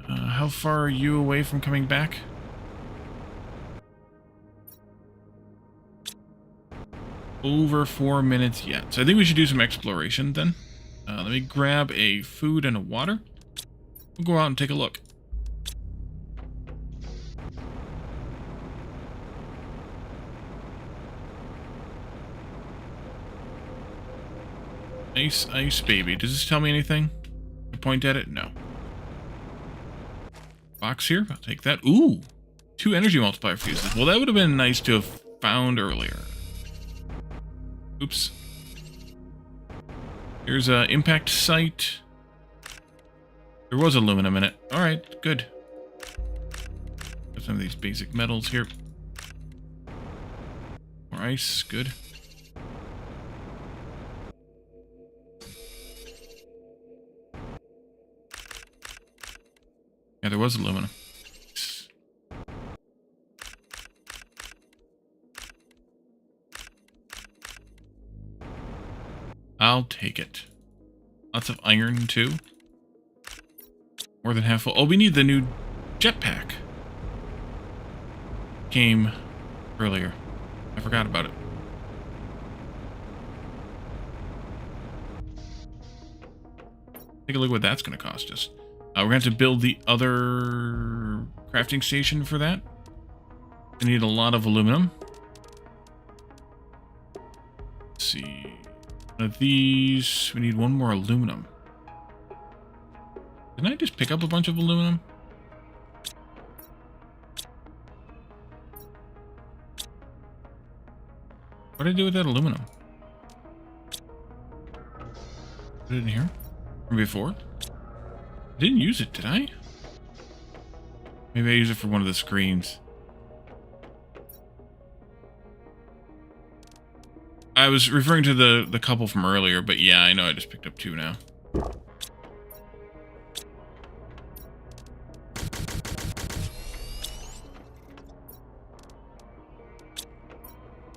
How far are you away from coming back? Over 4 minutes yet. So I think we should do some exploration then. Let me grab a food and a water. We'll go out and take a look. Ice, ice, baby. Does this tell me anything? I point at it? No. Box here. I'll take that. Ooh, 2 energy multiplier fuses. Well, that would have been nice to have found earlier. Oops. Here's a impact site. There was aluminum in it. All right, good. Got some of these basic metals here. More ice, good. Yeah, there was aluminum. I'll take it. Lots of iron, too. More than half full. Oh, we need the new jetpack. Came earlier. I forgot about it. Take a look at what that's going to cost us. We're going to have to build the other crafting station for that. We need a lot of aluminum. Let's see. One of these. We need one more aluminum. Didn't I just pick up a bunch of aluminum? What did I do with that aluminum? Put it in here? From before? I didn't use it, did I? Maybe I used it for one of the screens. I was referring to the couple from earlier, but yeah, I know I just picked up 2 now.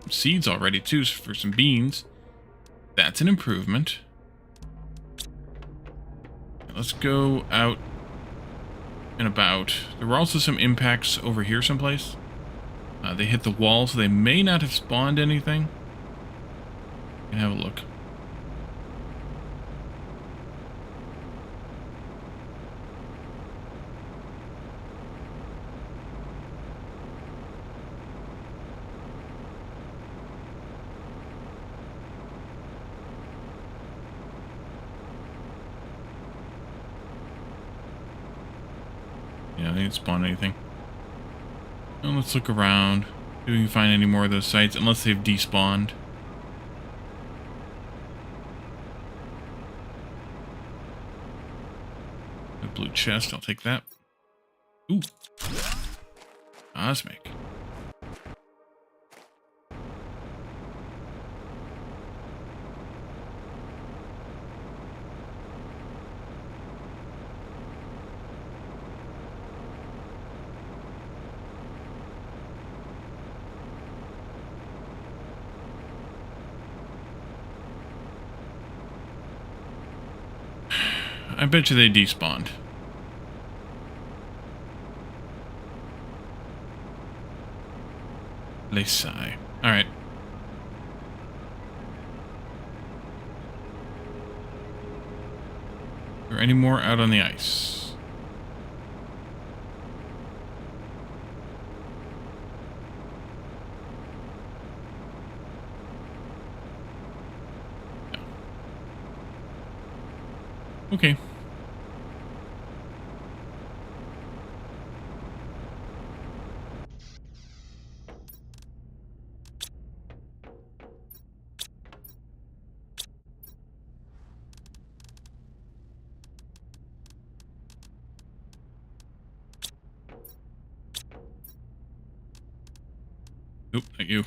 Seeds already too for some beans. That's an improvement. Let's go out and about. There were also some impacts over here someplace. They hit the wall, so they may not have spawned anything. You can have a look. Yeah, they didn't spawn anything. Well, let's look around. See if we can find any more of those sites, unless they've despawned. A blue chest, I'll take that. Ooh. Cosmic. I bet you they despawned. They sigh. Alright. Are there any more out on the ice? No. Okay. Oop, not you.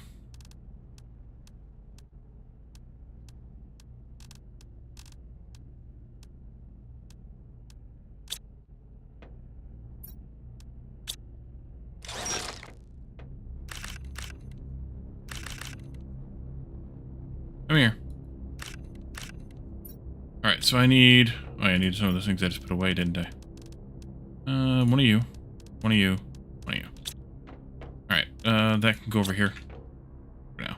Come here. Alright, so I need... Oh, I need some of those things I just put away, didn't I? One of you. One of you. One of you. Alright, that can go over here. For now.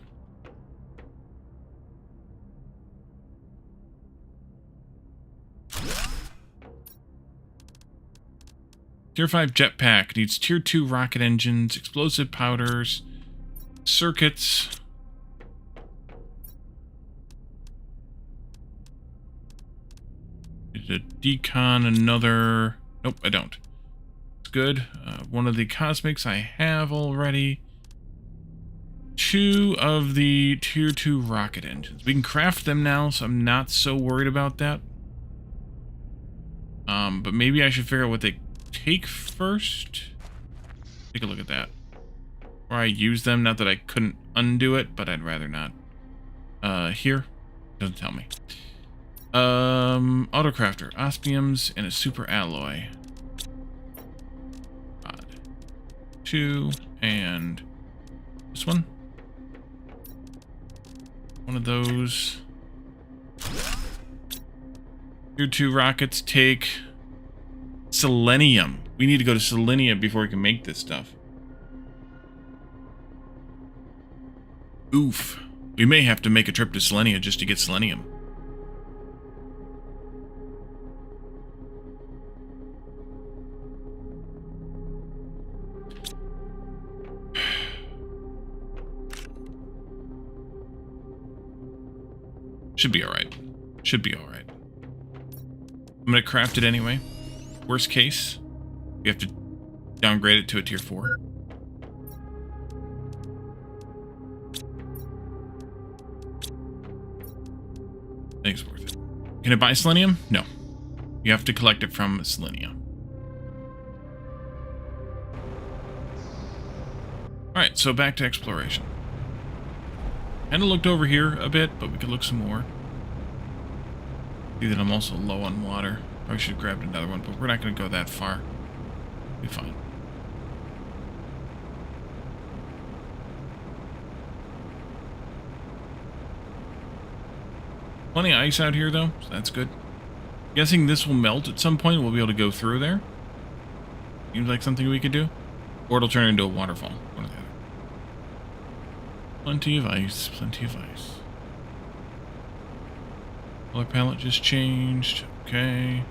Tier 5 jetpack. Needs Tier 2 rocket engines, explosive powders, circuits... A decon, another... Nope, I don't. It's good. One of the cosmics I have already. 2 of the tier 2 rocket engines. We can craft them now, so I'm not so worried about that. But maybe I should figure out what they take first. Take a look at that. Or I use them, not that I couldn't undo it, but I'd rather not. Here. Doesn't tell me. Autocrafter. Osmiums and a super alloy. Odd. 2 and this one. One of those. Tier 2 rockets take selenium. We need to go to selenium before we can make this stuff. Oof. We may have to make a trip to Selenia just to get selenium. Should be alright. Should be alright. I'm gonna craft it anyway. Worst case, we have to downgrade it to a tier 4. I think it's worth it. Can I buy selenium? No. You have to collect it from Selenia. Alright, so back to exploration. Kinda looked over here a bit, but we could look some more. See that I'm also low on water. Probably should have grabbed another one, but we're not going to go that far. Be fine. Plenty of ice out here, though, so that's good. Guessing this will melt at some point. We'll be able to go through there. Seems like something we could do. Or it'll turn into a waterfall. One or the other. Plenty of ice. Plenty of ice. Color palette just changed. Okay.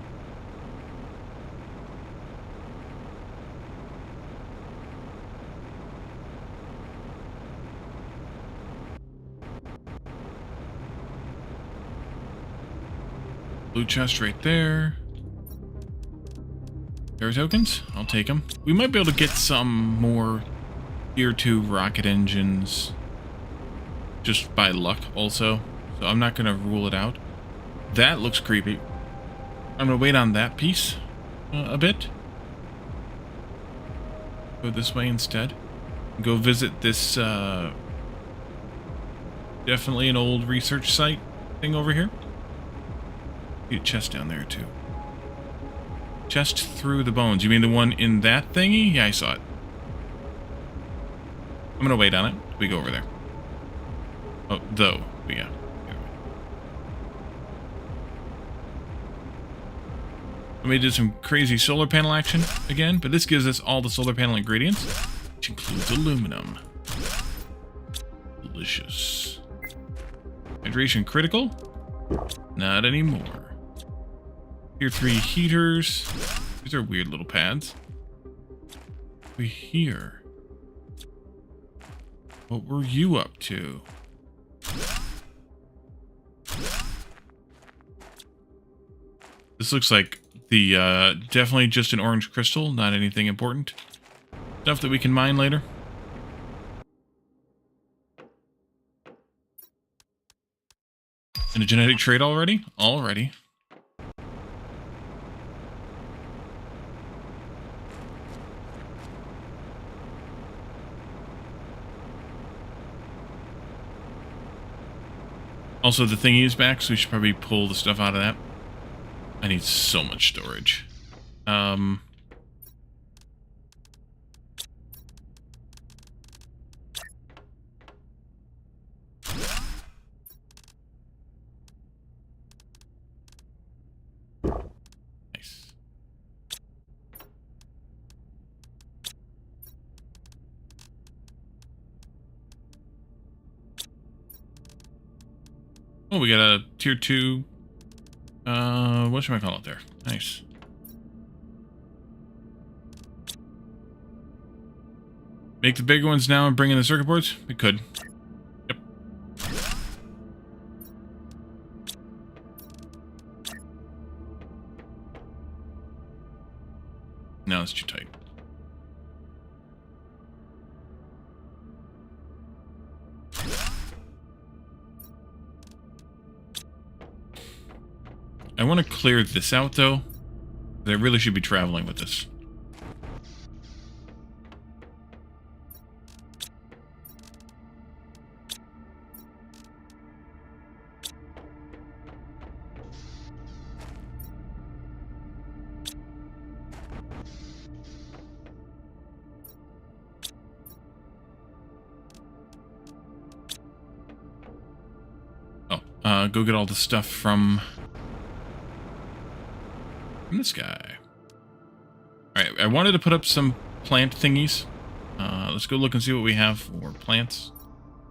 Blue chest right there. There are tokens. I'll take them. We might be able to get some more tier 2 rocket engines just by luck also. So I'm not going to rule it out. That looks creepy. I'm going to wait on that piece a bit. Go this way instead. Go visit this definitely an old research site thing over here. See a chest down there too. Chest through the bones. You mean the one in that thingy? Yeah, I saw it. I'm going to wait on it. We go over there. Oh, though. But yeah. I may do some crazy solar panel action again, but this gives us all the solar panel ingredients, which includes aluminum. Delicious. Hydration critical? Not anymore. Tier 3 heaters. These are weird little pads. We here. What were you up to? This looks like the, definitely just an orange crystal, not anything important. Stuff that we can mine later. And a genetic trait already? Already. Also, the thingy is back, so we should probably pull the stuff out of that. I need so much storage. Nice. Oh, we got a tier 2. What should I call it there? Nice. Make the bigger ones now and bring in the circuit boards? We could. Yep. No, it's too tight. I want to clear this out, though. I really should be traveling with this. Go get all the stuff from this guy. Alright, I wanted to put up some plant thingies. Let's go look and see what we have for plants.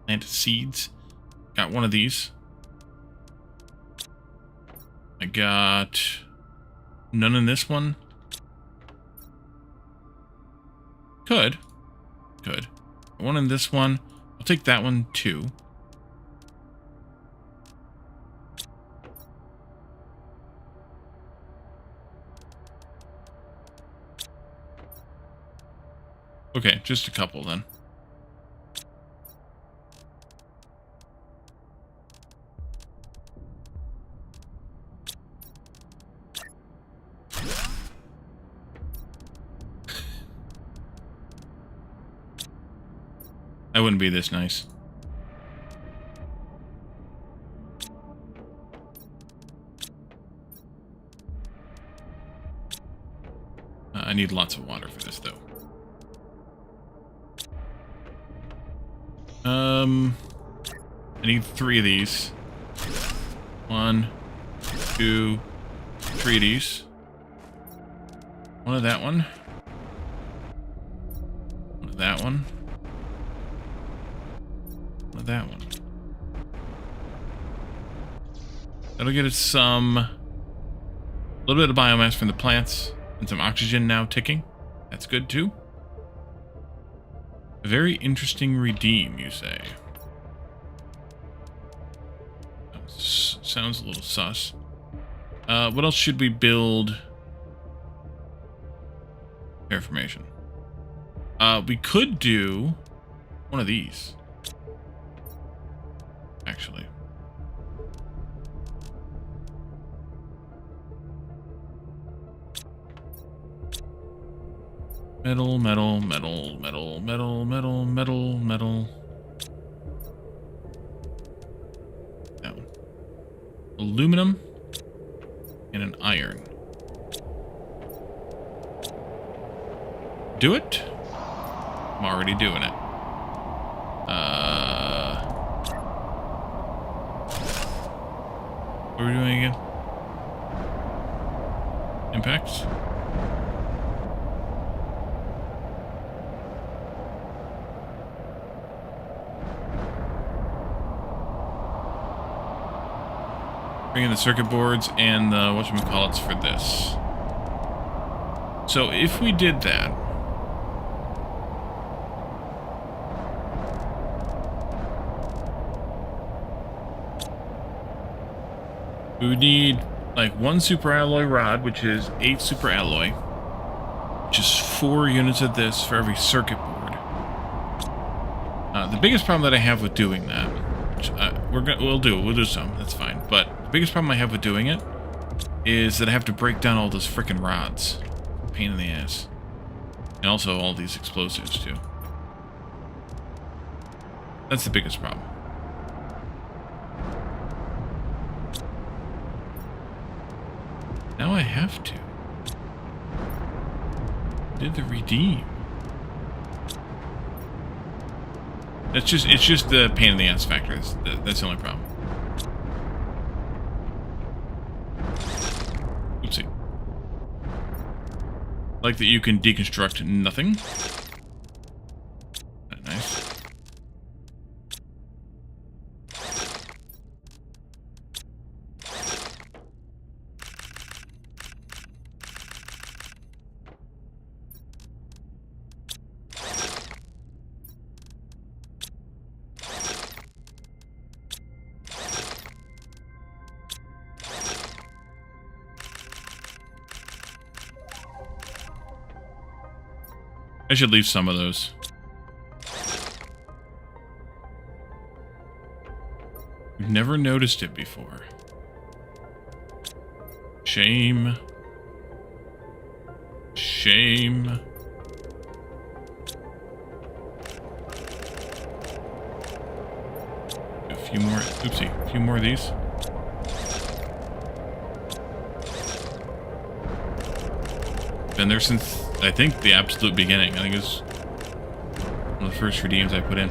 Plant seeds. Got one of these. I got none in this one. Could. One in this one. I'll take that one too. Okay, just a couple then. I wouldn't be this nice. I need lots of water for this, though. I need 3 of these. 1, 2, 3 of these. 1 of that one. 1 of that one. 1 of that one. That'll get us a little bit of biomass from the plants and some oxygen now ticking. That's good too. A very interesting redeem, you say. Sounds a little sus. What else should we build? Terraformation. We could do one of these. Actually. Metal, metal, metal, metal, metal, metal, metal, metal. That one. Aluminum and an iron. Do it? I'm already doing it. What are we doing again? Impacts? Bring in the circuit boards and the whatchamacallits for this. So if we did that, we would need like 1 super alloy rod, which is 8 super alloy, which is 4 units of this for every circuit board. The biggest problem that I have with doing that, which we'll do some, that's fine. But the biggest problem I have with doing it is that I have to break down all those frickin' rods. Pain in the ass. And also all these explosives too. That's the biggest problem. Now I have to. Did the redeem? It's just the pain in the ass factor. That's the only problem. Oopsie. Like that you can deconstruct nothing. Nice. I should leave some of those. We've never noticed it before. Shame. Shame. A few more. Oopsie. A few more of these. Been there since, I think, the absolute beginning. I think it was one of the first redeems I put in.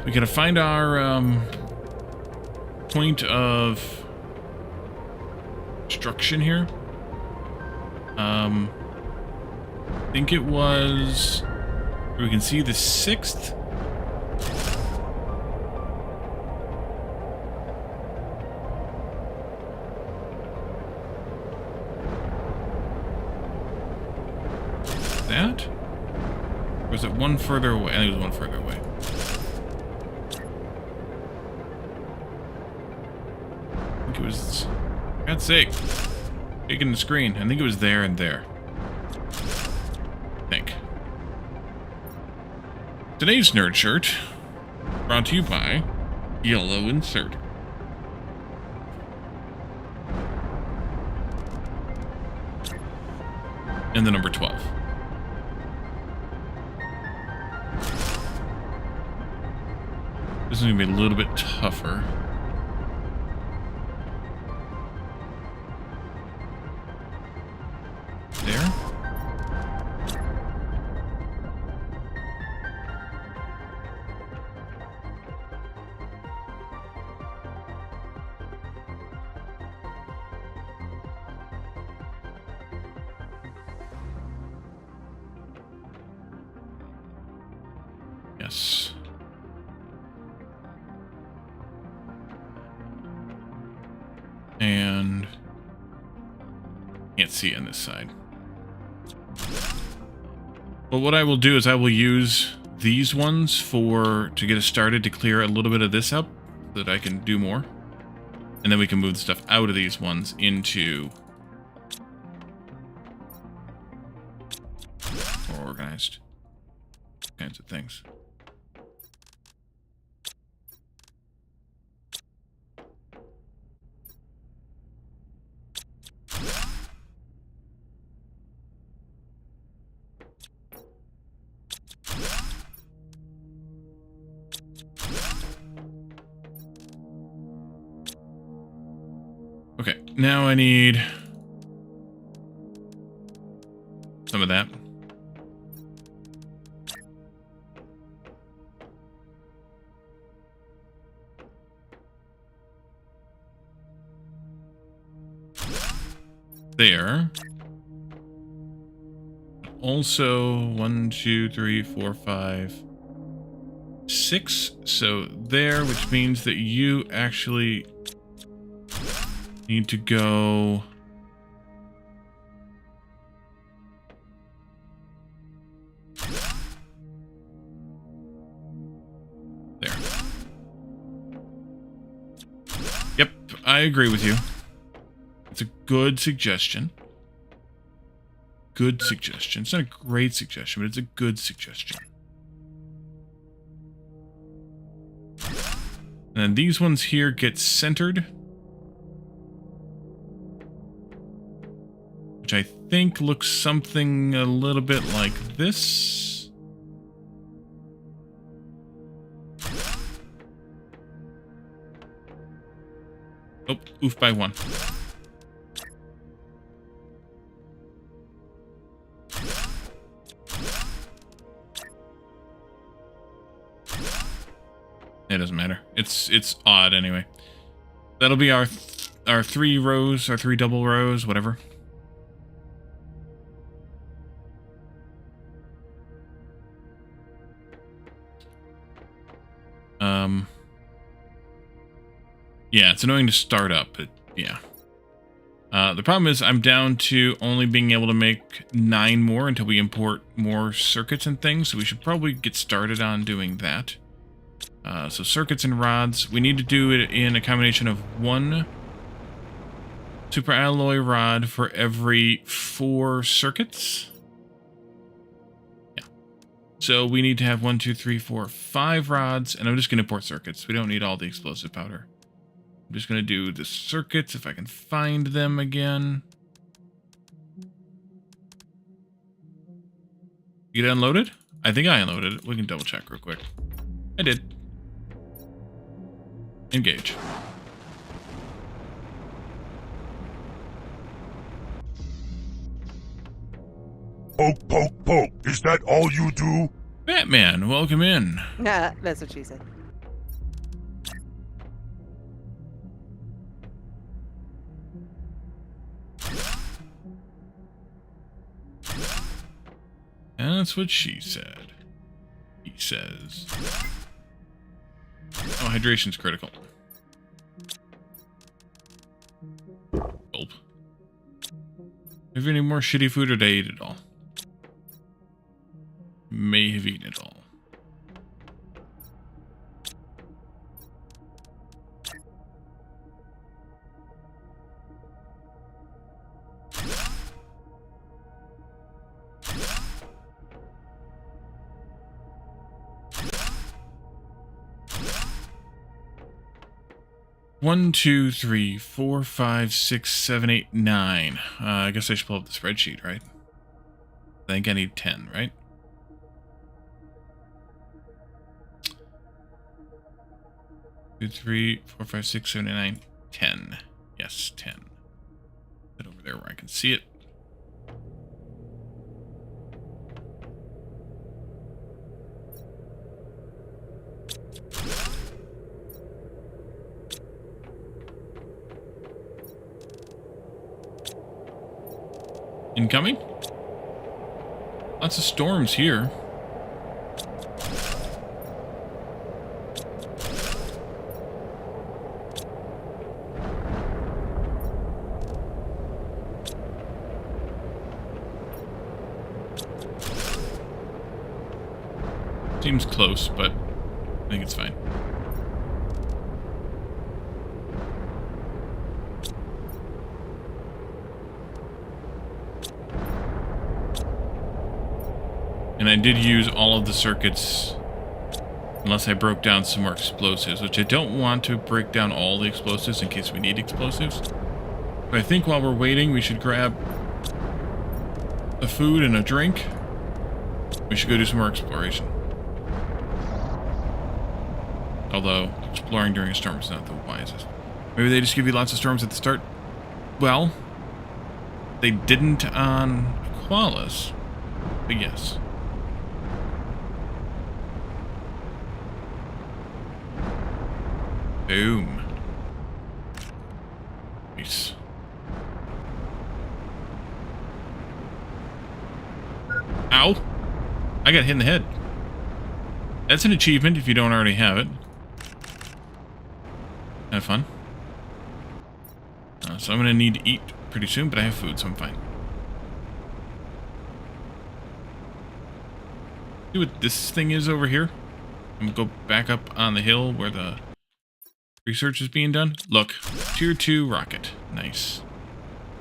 We gotta find our point of destruction here. I think it was, we can see the 6th. That? Or was it one further away? I think it was one further away. I think it was, for God's sake, taking the screen. I think it was there and there. I think. Today's Nerd Shirt, brought to you by Yellow Insert. And the number 12. This is going to be a little bit tougher. There. Yes. And can't see on this side. But what I will do is I will use these ones to get us started to clear a little bit of this up so that I can do more. And then we can move the stuff out of these ones into more organized kinds of things. Okay, now I need some of that. There. Also, 1, 2, 3, 4, 5, 6. So there, which means that you actually need to go there. Yep, I agree with you. It's a good suggestion. Good suggestion. It's not a great suggestion, but it's a good suggestion. And then these ones here get centered, which I think looks something a little bit like this. Oh, oof by 1. It doesn't matter. It's odd anyway. That'll be our 3 rows, our 3 double rows, whatever. Yeah, it's annoying to start up, but yeah. The problem is I'm down to only being able to make 9 more until we import more circuits and things, so we should probably get started on doing that. So circuits and rods, we need to do it in a combination of 1 super alloy rod for every 4 circuits. Yeah. So we need to have 1, 2, 3, 4, 5 rods, and I'm just going to import circuits. We don't need all the explosive powder. I'm just going to do the circuits if I can find them again. You get it unloaded? I think I unloaded it. We can double check real quick. I did. Engage.
Poke, poke, poke. Is that all you do?
Batman, welcome in.
Nah, that's what she said.
That's what she said. He says. Oh, hydration's critical. Gulp. Have any more shitty food or did I eat it all? May have eaten it all. One, two, three, four, five, six, seven, eight, 9. I guess I should pull up the spreadsheet, right? I think I need 10, right? Two, three, four, five, six, seven, eight, 9, 10. Yes, 10. Put it over there where I can see it. Incoming? Lots of storms here. Seems close, but I think it's fine. And I did use all of the circuits, unless I broke down some more explosives, which I don't want to break down all the explosives in case we need explosives. But I think while we're waiting, we should grab a food and a drink. We should go do some more exploration. Although, exploring during a storm is not the wisest. Maybe they just give you lots of storms at the start. Well, they didn't on Aqualis, but yes. Boom. Nice. Ow! I got hit in the head. That's an achievement if you don't already have it. Have fun. So I'm going to need to eat pretty soon, but I have food, so I'm fine. See what this thing is over here? I'm going to go back up on the hill where the research is being done. Look, tier 2 rocket. Nice.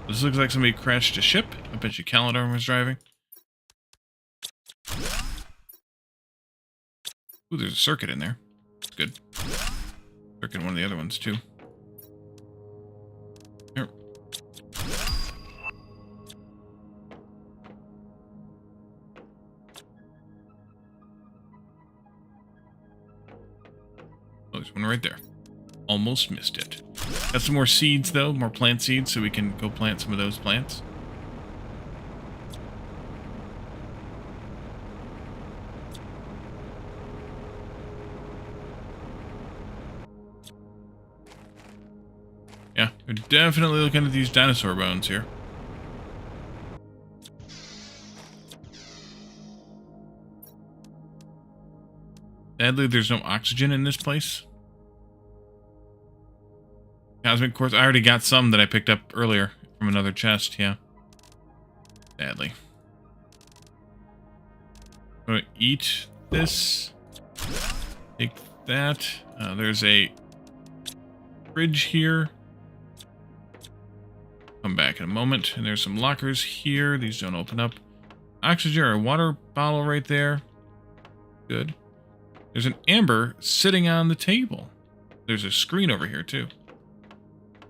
This looks like somebody crashed a ship. I bet you Calidar was driving. Ooh, there's a circuit in there. That's good. Circuit one of the other ones, too. Here. Oh, there's one right there. Almost missed it. Got some more seeds, though. More plant seeds, so we can go plant some of those plants. Yeah, we're definitely looking at these dinosaur bones here. Sadly, there's no oxygen in this place. Cosmic quartz. I already got some that I picked up earlier from another chest, yeah. Sadly. I'm gonna eat this. Take that. There's a fridge here. Come back in a moment. And there's some lockers here. These don't open up. Oxygen or a water bottle right there. Good. There's an amber sitting on the table. There's a screen over here too.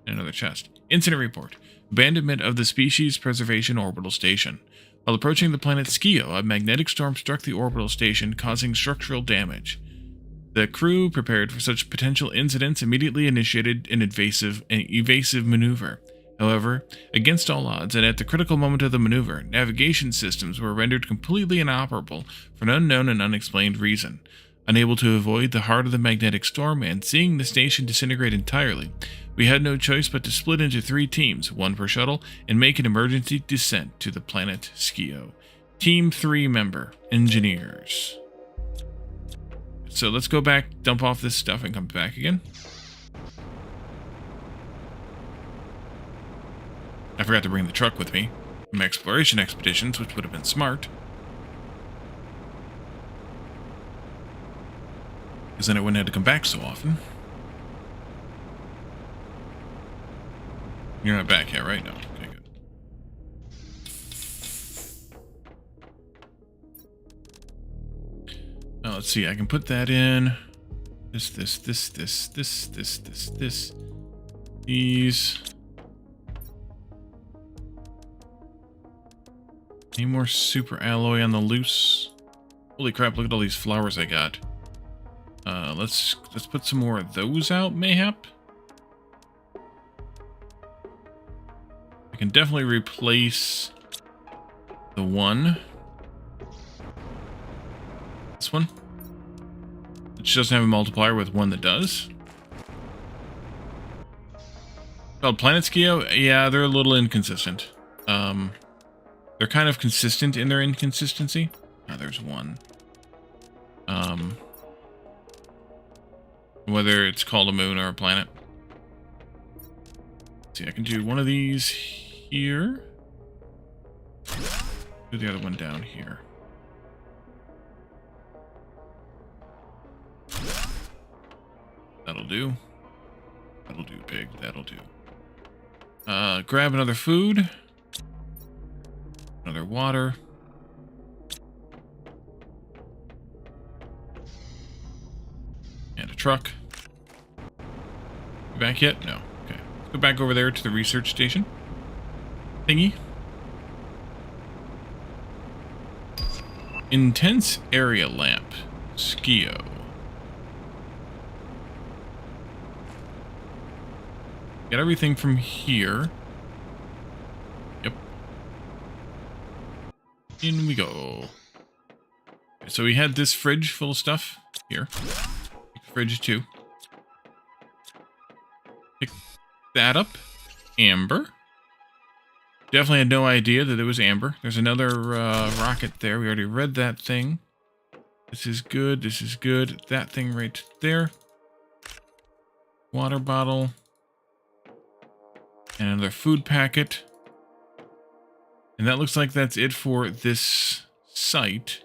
Another chest. Incident report. Abandonment of the Species Preservation Orbital Station. While approaching the planet Skeo, a magnetic storm struck the orbital station, causing structural damage. The crew, prepared for such potential incidents, immediately initiated an evasive maneuver. However, against all odds, and at the critical moment of the maneuver, navigation systems were rendered completely inoperable for an unknown and unexplained reason. Unable to avoid the heart of the magnetic storm and seeing the station disintegrate entirely, we had no choice but to split into 3 teams, 1 per shuttle, and make an emergency descent to the planet Skeo. Team 3 member, engineers. So let's go back, dump off this stuff, and come back again. I forgot to bring the truck with me from exploration expeditions, which would have been smart. Because then I wouldn't have to come back so often. You're not back yet, right? No. Okay, good. Now, let's see. I can put that in. This. These. Any more super alloy on the loose? Holy crap, look at all these flowers I got. Let's put some more of those out, mayhap. I can definitely replace the one. This one. Which doesn't have a multiplier with one that does. Called Planet Skeo? Yeah, they're a little inconsistent. They're kind of consistent in their inconsistency. Oh, there's one. Whether it's called a moon or a planet. Let's see, I can do one of these here. Do the other one down here. That'll do. That'll do, pig. That'll do. Grab another food. Another water. And a truck. You back yet? No. Okay. Let's go back over there to the research station. Thingy. Intense area lamp. Skeo. Get everything from here. Yep. In we go. Okay, so we had this fridge full of stuff. Here. Fridge 2. Pick that up. Amber. Definitely had no idea that it was amber. There's another rocket there. We already read that thing. This is good. This is good. That thing right there. Water bottle. And another food packet. And that looks like that's it for this site.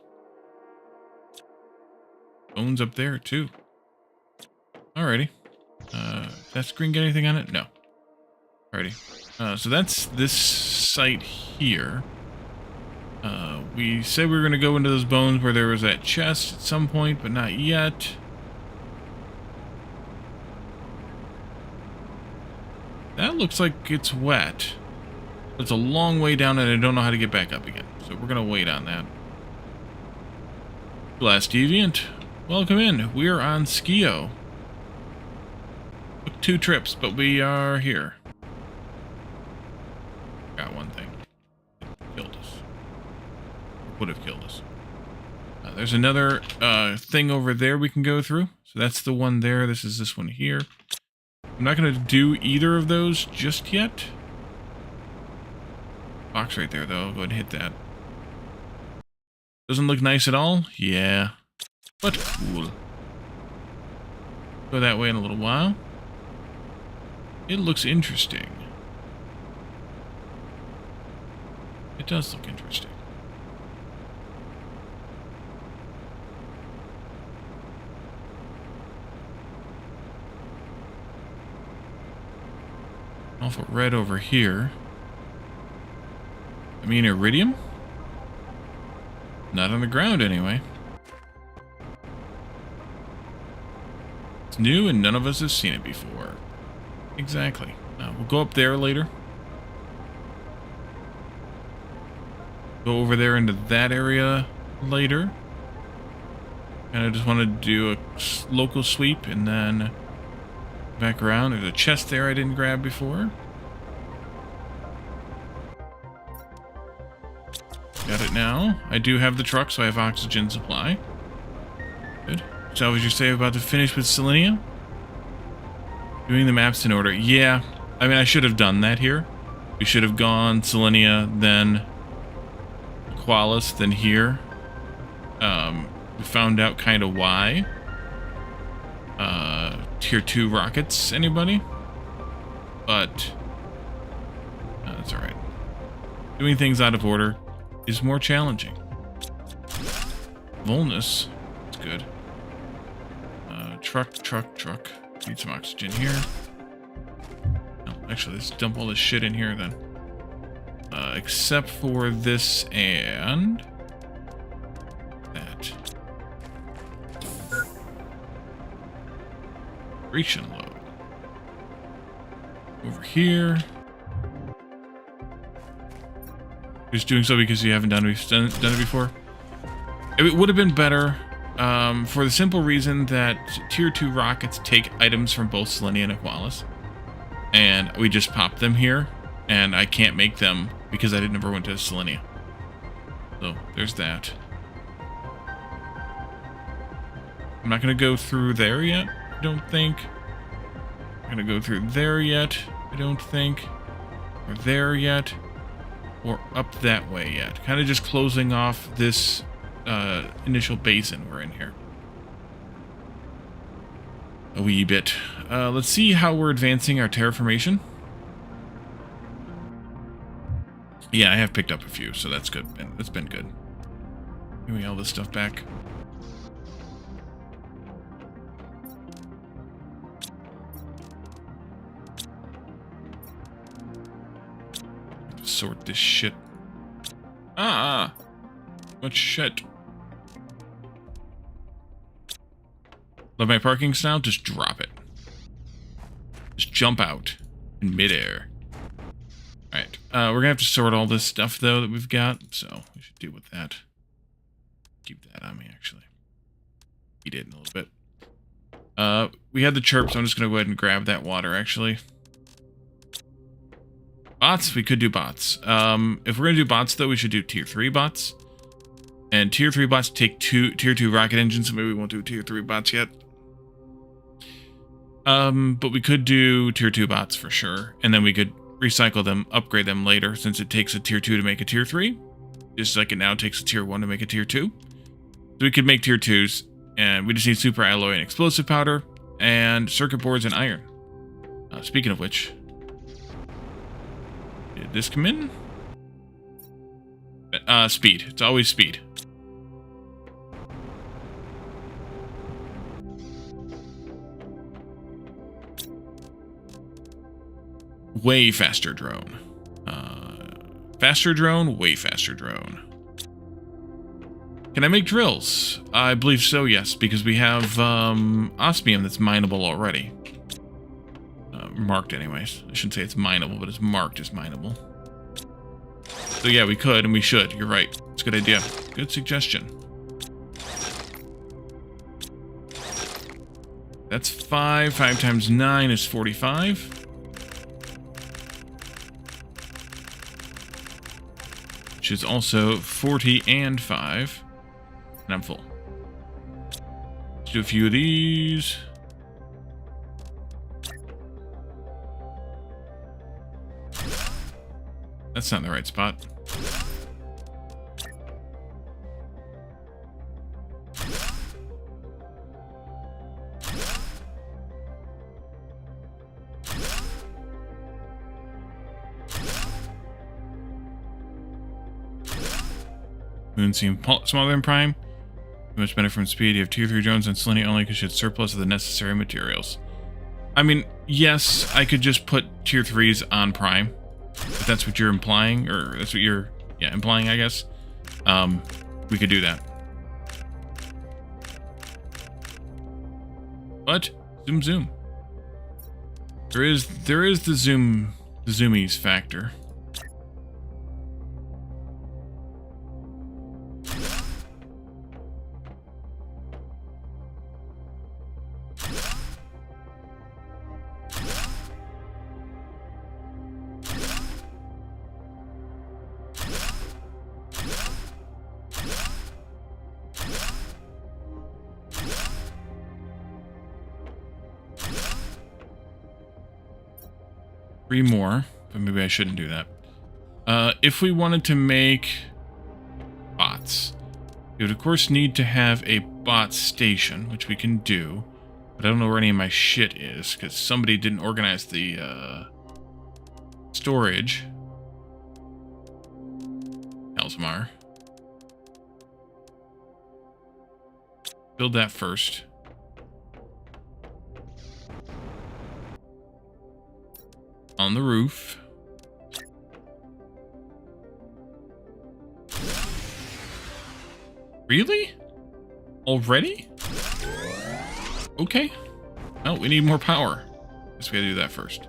Bones up there too. Alrighty. That screen get anything on it? No. Alrighty. So that's this site here. We said we were going to go into those bones where there was that chest at some point, but not yet. That looks like it's wet. It's a long way down and I don't know how to get back up again. So we're going to wait on that. Glass Deviant, welcome in. We're on Skeo. Took 2 trips, but we are here. Got one thing. It killed us. Would have killed us. There's another thing over there we can go through. So that's the one there. This is this one here. I'm not going to do either of those just yet. Box right there, though. I'll go ahead and hit that. Doesn't look nice at all? Yeah. But cool. Go that way in a little while. It looks interesting. It does look interesting. Alpha red over here. I mean iridium? Not on the ground anyway. It's new and none of us have seen it before. Exactly. We'll go up there later. Go over there into that area later. And I just want to do a local sweep and then back around. There's a chest there I didn't grab before. Got it now. I do have the truck, so I have oxygen supply. Good. Salvage your save, about to finish with Selenia. Doing the maps in order. Yeah, I mean, I should have done that here. We should have gone Selenia, then Qualis, then here. We found out kind of why. Tier 2 rockets, anybody? But that's alright. Doing things out of order is more challenging. Volnus, that's good. Truck. Need some oxygen here. No, actually, let's dump all this shit in here then. Except for this and that. Ration load. Over here. Just doing so because you haven't done it before. It would have been better for the simple reason that tier 2 rockets take items from both Selenia and Aqualis. And we just pop them here. And I can't make them because I never went to Selenia. So there's that. I'm not going to go through there yet, I don't think. I'm going to go through there yet, I don't think. Or there yet. Or up that way yet. Kind of just closing off this initial basin we're in here. A wee bit. Let's see how we're advancing our terraformation. Yeah, I have picked up a few, so that's good. That's been good. Give me all this stuff back. Sort this shit. What shit? Love my parking style? Just drop it. Just jump out in midair. Alright, we're gonna have to sort all this stuff, though, that we've got, so we should deal with that. Keep that on me, actually. Eat it in a little bit. We had the chirp, so I'm just gonna go ahead and grab that water, actually. Bots? We could do bots. If we're gonna do bots, though, we should do tier 3 bots. And tier 3 bots take tier 2 rocket engines, so maybe we won't do tier 3 bots yet. But we could do tier 2 bots for sure, and then we could recycle them, upgrade them later, since it takes a tier 2 to make a tier 3, just like it now takes a tier 1 to make a tier 2. So we could make tier 2s, and we just need super alloy and explosive powder, and circuit boards and iron. Speaking of which, did this come in? Speed. It's always speed. Way faster drone. Faster drone, way faster drone. Can I make drills? I believe so, yes, because we have osmium that's mineable already. Marked anyways. I shouldn't say it's mineable, but it's marked as mineable. So yeah, we could and we should. You're right. It's a good idea. Good suggestion. That's 5. 5 times 9 is 45. Which is also 40 and 5. And I'm full. Let's do a few of these. That's not in the right spot. Moon seem smaller than Prime. Much better from speed. You have tier 3 drones and Selenia only because you had surplus of the necessary materials. I mean, yes, I could just put tier 3s on Prime. If that's what you're implying, or that's what you're, implying, I guess. We could do that. But, zoom. There is the zoomies factor. Three more, but maybe I shouldn't do that. If we wanted to make bots, we would of course need to have a bot station, which we can do, but I don't know where any of my shit is, because somebody didn't organize the storage. Elsmar. Build that first. On the roof. Really? Already? Okay. Oh, we need more power. Guess we gotta do that first.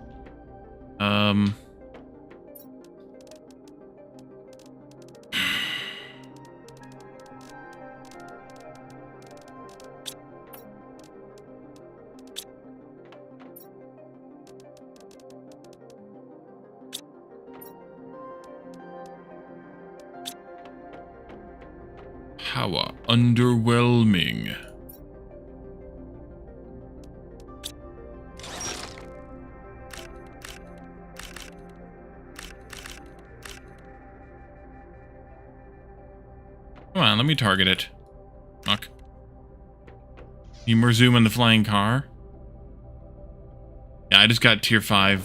How underwhelming. Come on, let me target it. Fuck. Need more zoom on the flying car. Yeah, I just got tier 5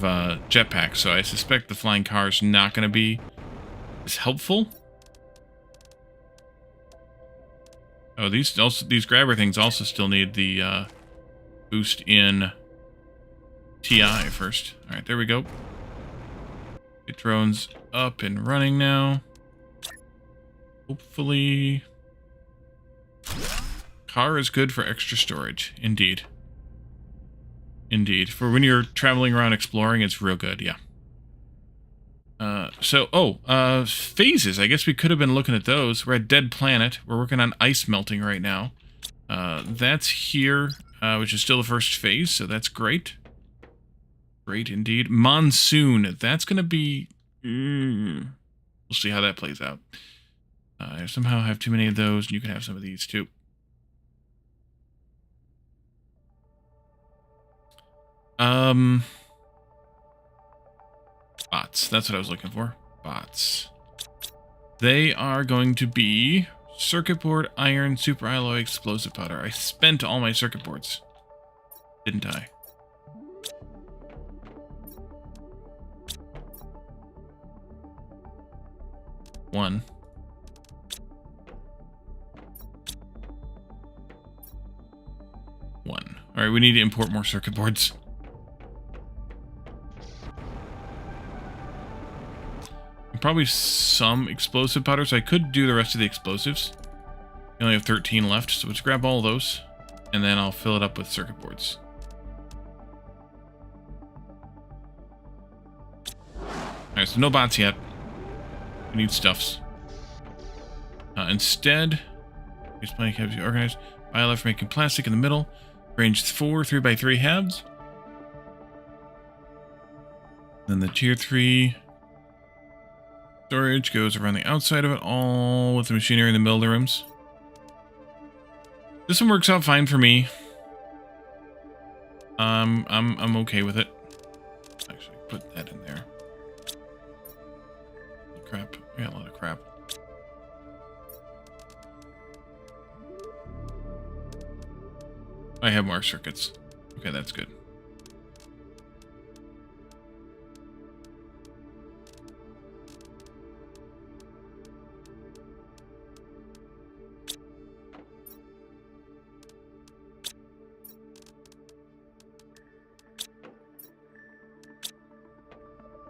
jetpack, so I suspect the flying car is not going to be as helpful. Oh, these grabber things also still need the boost in TI first. All right, there we go. Get drones up and running now. Hopefully, car is good for extra storage. Indeed. Indeed. For when you're traveling around exploring, it's real good. Yeah. Phases. I guess we could have been looking at those. We're at Dead Planet. We're working on ice melting right now. That's here, which is still the first phase, so that's great. Great indeed. Monsoon. That's going to be... We'll see how that plays out. I somehow have too many of those, and you can have some of these too. Bots. That's what I was looking for. Bots. They are going to be circuit board, iron, super alloy, explosive powder. I spent all my circuit boards. Didn't I? One. Alright, we need to import more circuit boards. Probably some explosive powder, so I could do the rest of the explosives. I only have 13 left, so let's grab all of those, and then I'll fill it up with circuit boards. Alright, so no bots yet. We need stuffs. Instead, here's plenty of cabs organized. Biolef for making plastic in the middle. Range 4 3x3 halves. Then the tier 3 storage goes around the outside of it, all with the machinery in the middle of the rooms. This one works out fine for me. I'm okay with it. Actually, put that in there. Crap. We got a lot of crap. I have more circuits. Okay, that's good.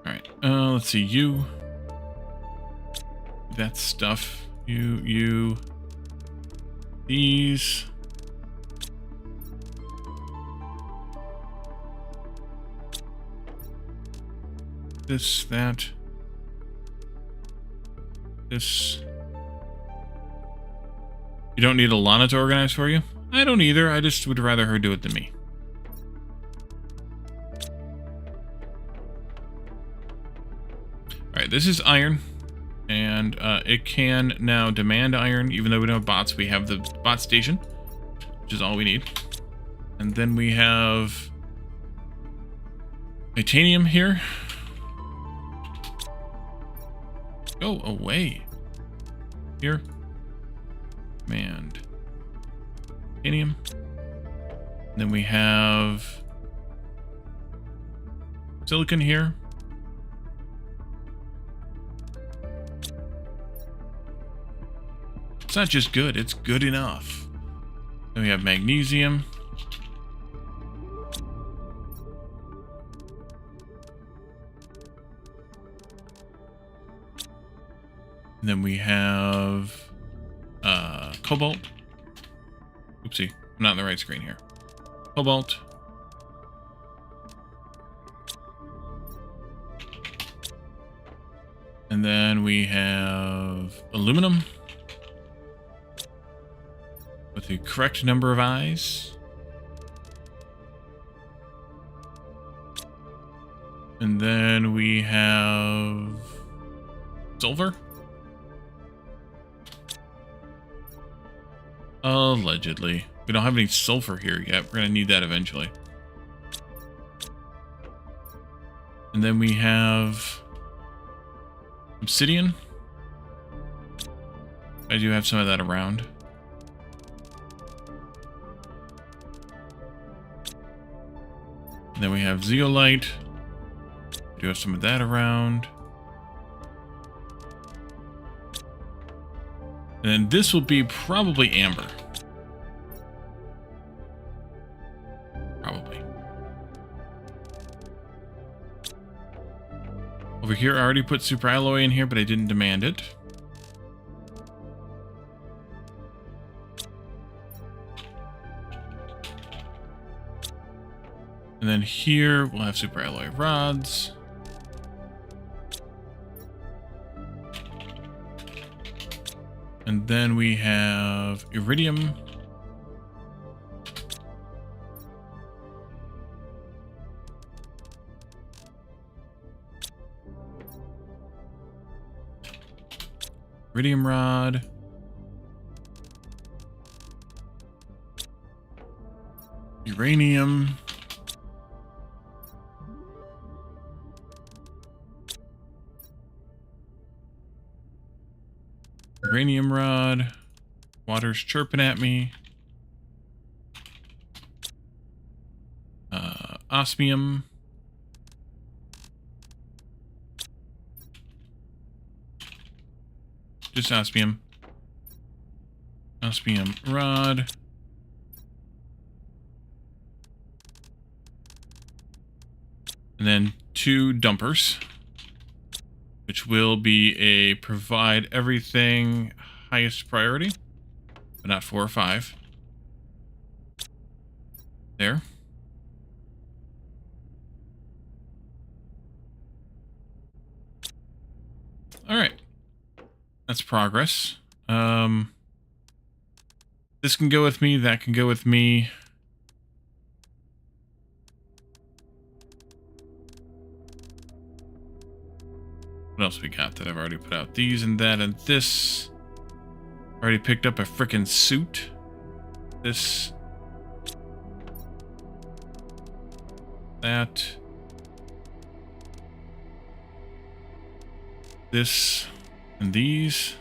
Alright, let's see, you. That stuff. You. These. this, that, this. You don't need Alana to organize for you? I don't either. I just would rather her do it than me. Alright, this is iron. And it can now demand iron. Even though we don't have bots, we have the bot station, which is all we need. And then we have titanium here. Go away. Here. Command. Titanium. And then we have silicon here. It's not just good, it's good enough. Then we have magnesium. And then we have cobalt. Oopsie, I'm not on the right screen here. Cobalt. And then we have aluminum. With the correct number of eyes. And then we have silver. Allegedly. We don't have any sulfur here yet. We're going to need that eventually. And then we have obsidian. I do have some of that around. And then we have zeolite. We do have some of that around. And then this will be probably amber. Probably. Over here, I already put super alloy in here, but I didn't demand it. And then here, we'll have super alloy rods. And then we have iridium. Iridium rod. Uranium. Uranium rod. Water's chirping at me. Osmium. Just osmium. Osmium rod. And then 2 dumpers, which will be a provide everything highest priority, but not 4 or 5. There. All right. That's progress. This can go with me, that can go with me. What else we got that I've already put out? These and that and this. Already picked up a frickin' suit. This. That. This. And these.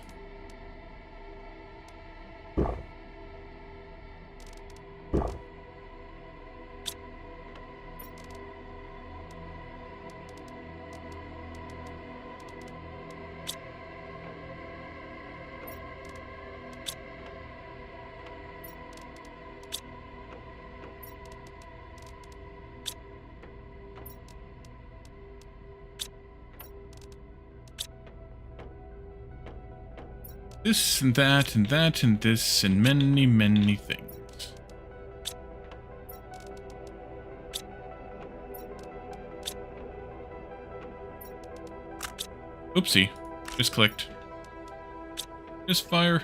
This and that and that and this and many, many things. Oopsie. Just clicked. Just fire.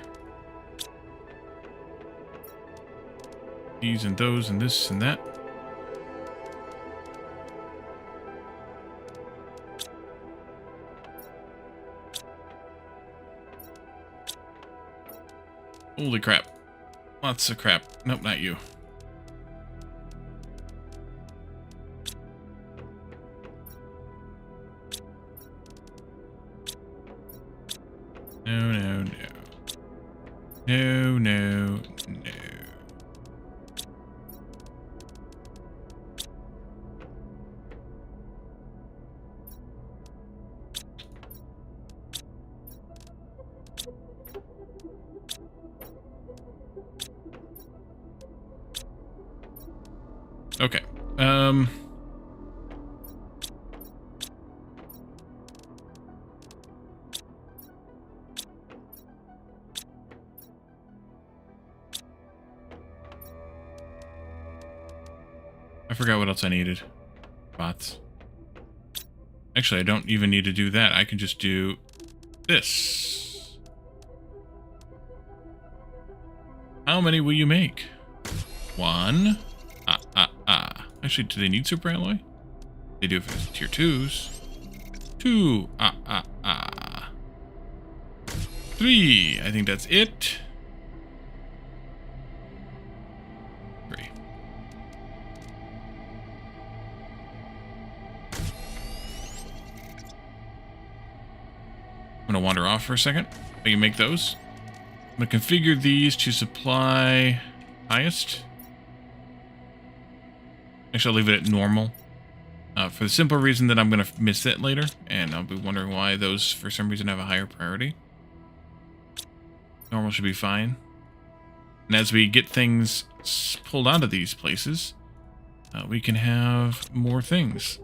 These and those and this and that. Holy crap. Lots of crap. Nope, not you. No, no, no. No, no, no. Okay. I forgot what else I needed. Bots. Actually, I don't even need to do that. I can just do this. How many will you make? 1. Actually, do they need super alloy? They do if it's tier 2s. 2. 3. I think that's it. 3. I'm gonna wander off for a second. I can make those. I'm gonna configure these to supply highest. Actually, I'll leave it at normal. For the simple reason that I'm going to miss it later, and I'll be wondering why those, for some reason, have a higher priority. Normal should be fine. And as we get things pulled out of these places, we can have more things.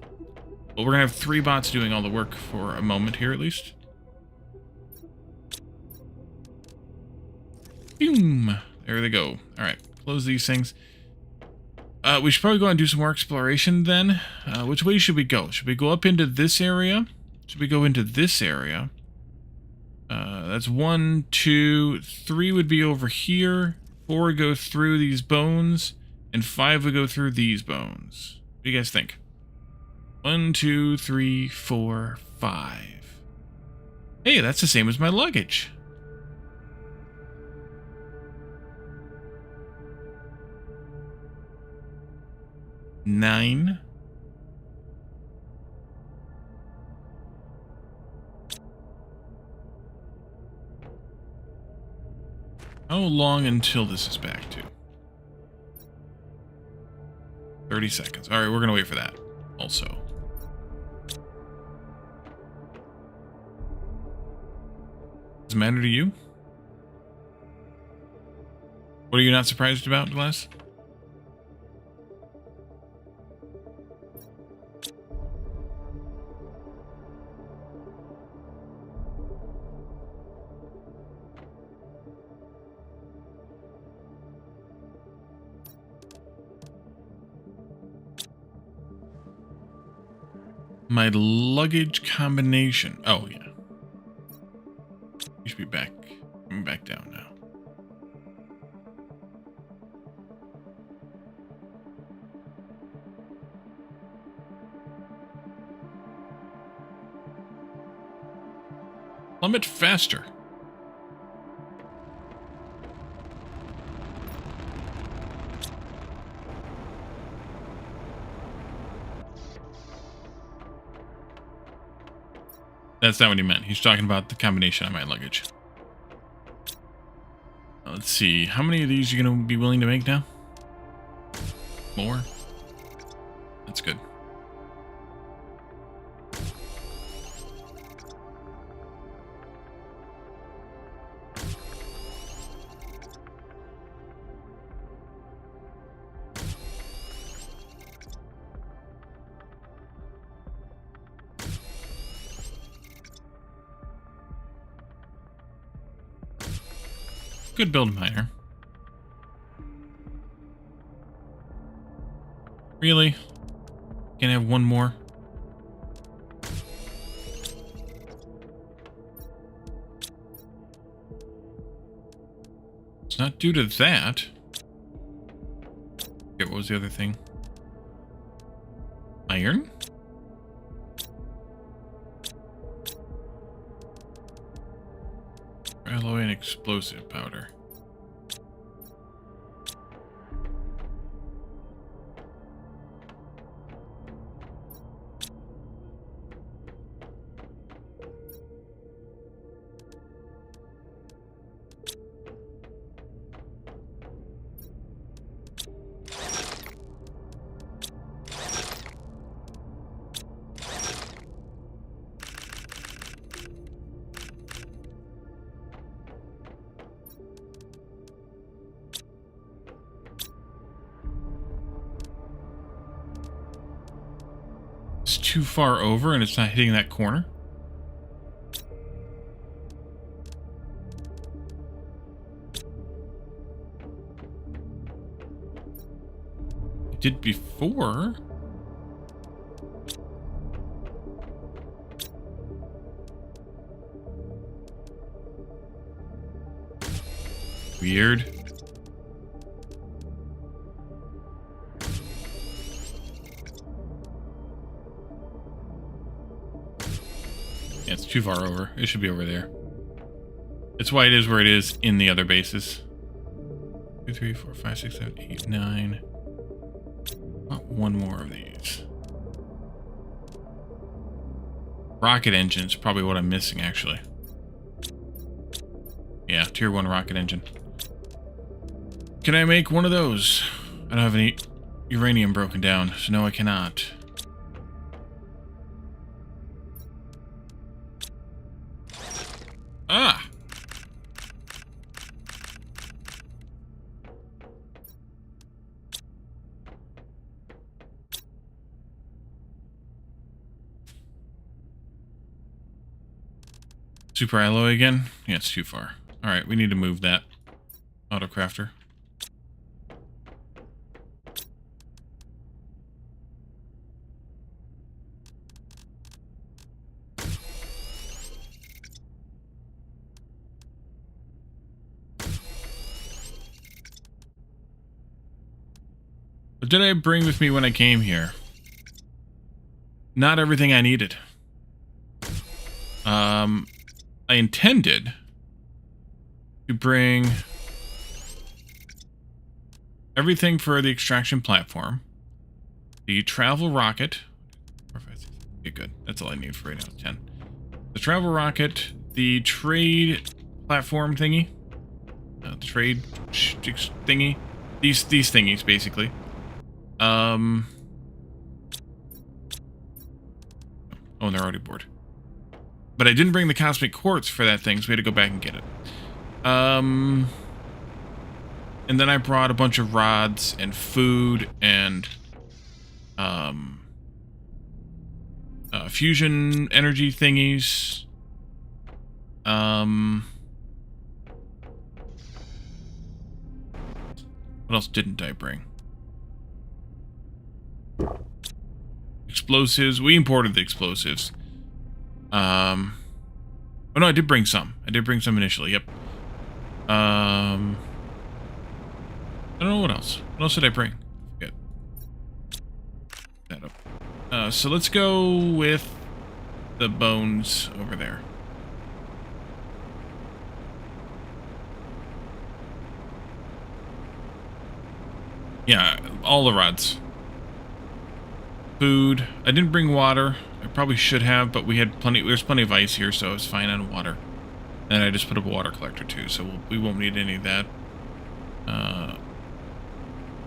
But we're going to have 3 bots doing all the work for a moment here, at least. Boom! There they go. Alright, close these things. We should probably go and do some more exploration then. Which way should we go? Should we go up into this area? Should we go into this area? That's 1, 2, 3 would be over here. 4 would go through these bones. And 5 would go through these bones. What do you guys think? 1, 2, 3, 4, 5. Hey, that's the same as my luggage. Nine. How long until this is back to? 30 seconds. All right, we're going to wait for that also. Does it matter to you? What are you not surprised about, Glass? My luggage combination. Oh, yeah. You should be back. I'm back down now. Plummet faster. That's not what he meant. He's talking about the combination on my luggage. Let's see. How many of these are you going to be willing to make now? More? That's good. Good build, miner. Really? Can't have one more? due to that... Okay, what was the other thing? Iron? Alloy and explosive powder. It's too far over and it's not hitting that corner. It did before. Weird. Yeah, it's too far over. It should be over there. It's why it is where it is in the other bases. 2, 3, 4, 5, 6, 7, 8, 9. Want one more of these. Rocket engine's probably what I'm missing, actually. Yeah, tier 1 rocket engine. Can I make one of those? I don't have any uranium broken down, so no, I cannot. Ah! Super alloy again? Yeah, it's too far. Alright, we need to move that. Autocrafter. What did I bring with me when I came here? Not everything I needed. I intended to bring everything for the extraction platform, the travel rocket. 4, 5, 6. Okay, good. That's all I need for right now. 10. The travel rocket, the trade platform thingy, the trade thingy. These thingies basically. Oh, and they're already bored. But I didn't bring the cosmic quartz for that thing, so we had to go back and get it. And then I brought a bunch of rods and food and fusion energy thingies. What else didn't I bring? Explosives. We imported the explosives. Oh no, I did bring some. I did bring some initially, yep. I don't know what else. What else did I bring? Get that up. So let's go with the bones over there. Yeah, all the rods. Food. I didn't bring water. I probably should have, but we had plenty. There's plenty of ice here, so it's fine on water. And I just put up a water collector too, so we won't need any of that.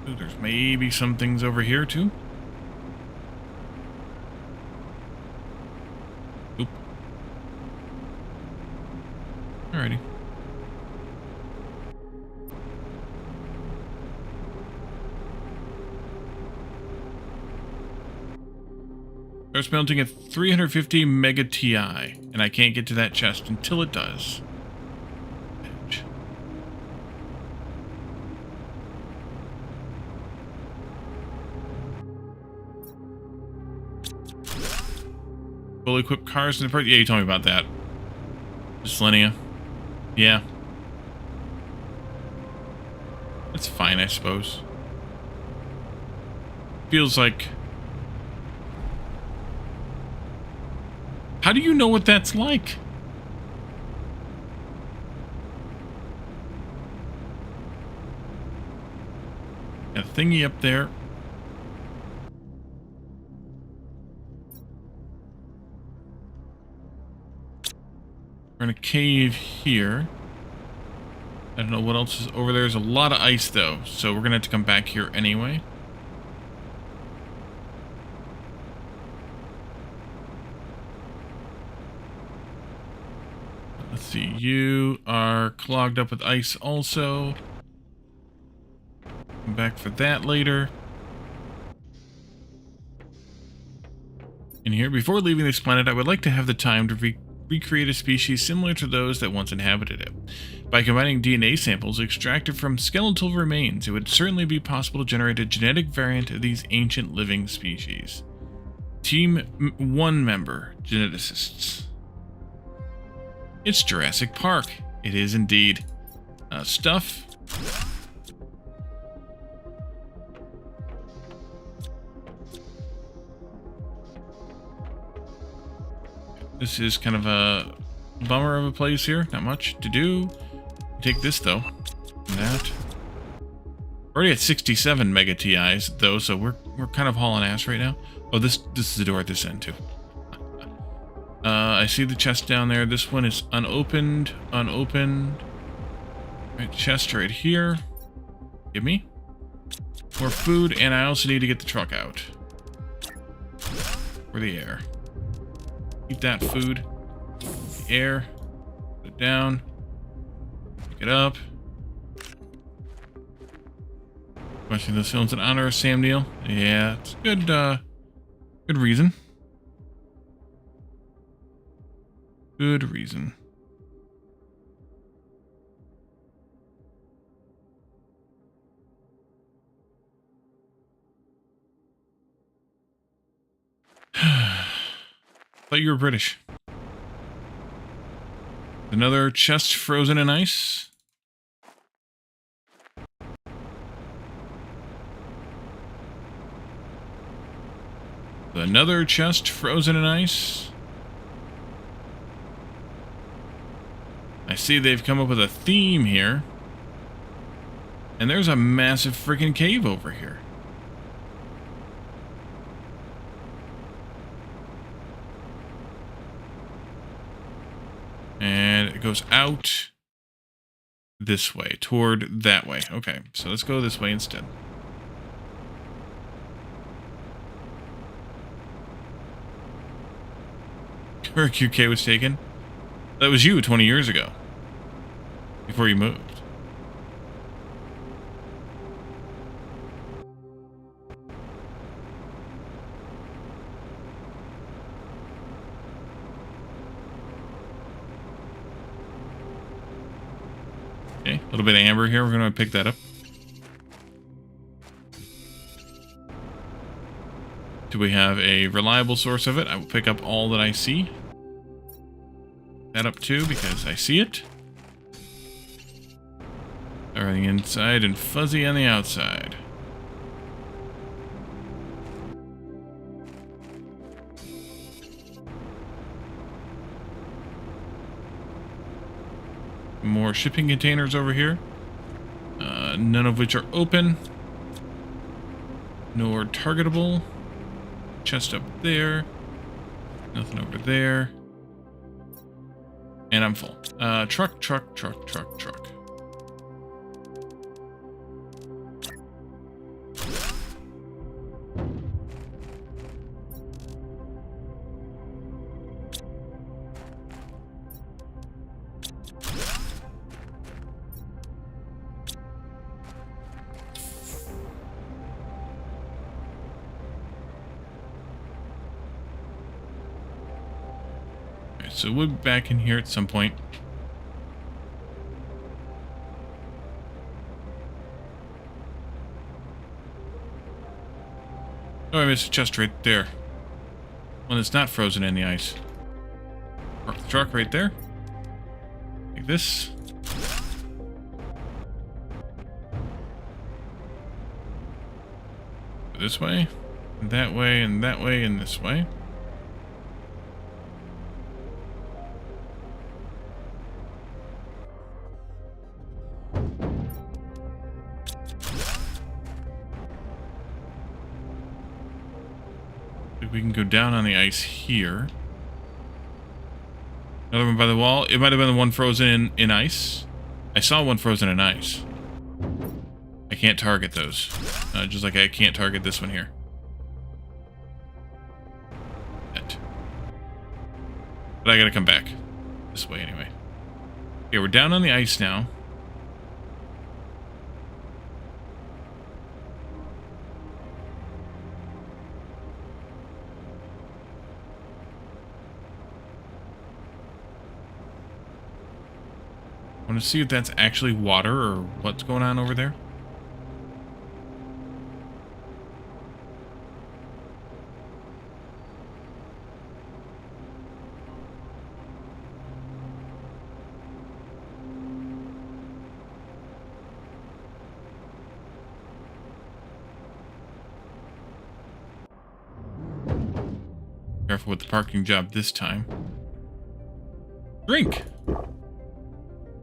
Ooh, there's maybe some things over here too. Oop. Alrighty. Starts melting at 350 mega TI, and I can't get to that chest until it does. Edge. Fully equipped cars in the part. Yeah, you told me about that. Just Linnea. Yeah. It's fine, I suppose. Feels like... How do you know what that's like? A thingy up there. We're in a cave here. I don't know what else is over there. There's a lot of ice, though, so we're going to have to come back here anyway. Let's see. You are clogged up with ice also. Come back for that later. In here, before leaving this planet, I would like to have the time to recreate a species similar to those that once inhabited it. By combining DNA samples extracted from skeletal remains, it would certainly be possible to generate a genetic variant of these ancient living species. Team 1 member, geneticists. It's Jurassic Park. It is indeed. Stuff. This is kind of a bummer of a place here. Not much to do. Take this, though. And that. Already at 67 mega TIs, though, so we're kind of hauling ass right now. Oh, this is the door at this end, too. I see the chest down there. This one is unopened. Unopened. Right, chest right here. Give me more food, and I also need to get the truck out. For the air. Eat that food. The air. Put it down. Pick it up. Watching this film's in honor of Sam Neill. Yeah, it's good. Good reason. Good reason. Thought you were British. Another chest frozen in ice. Another chest frozen in ice. I see they've come up with a theme here. And there's a massive freaking cave over here. And it goes out this way, toward that way. Okay, so let's go this way instead. Her QK was taken. That was you 20 years ago. Before you moved. Okay, a little bit of amber here. We're going to pick that up. Do we have a reliable source of it? I will pick up all that I see. That up too, because I see it. Everything inside and fuzzy on the outside. More shipping containers over here. None of which are open. Nor targetable. Chest up there. Nothing over there. And I'm full. Truck. So we'll be back in here at some point. Oh, I missed a chest right there. One that's not frozen in the ice. Park the truck right there. Like this. this way, and that way, and that way, and this way. We can go down on the ice here. Another one by the wall. It might have been the one frozen in ice. I saw one frozen in ice. I can't target those. Just like I can't target this one here. But I gotta come back. This way anyway. Okay, we're down on the ice now. I want to see if that's actually water or what's going on over there. Careful with the parking job this time. Drink!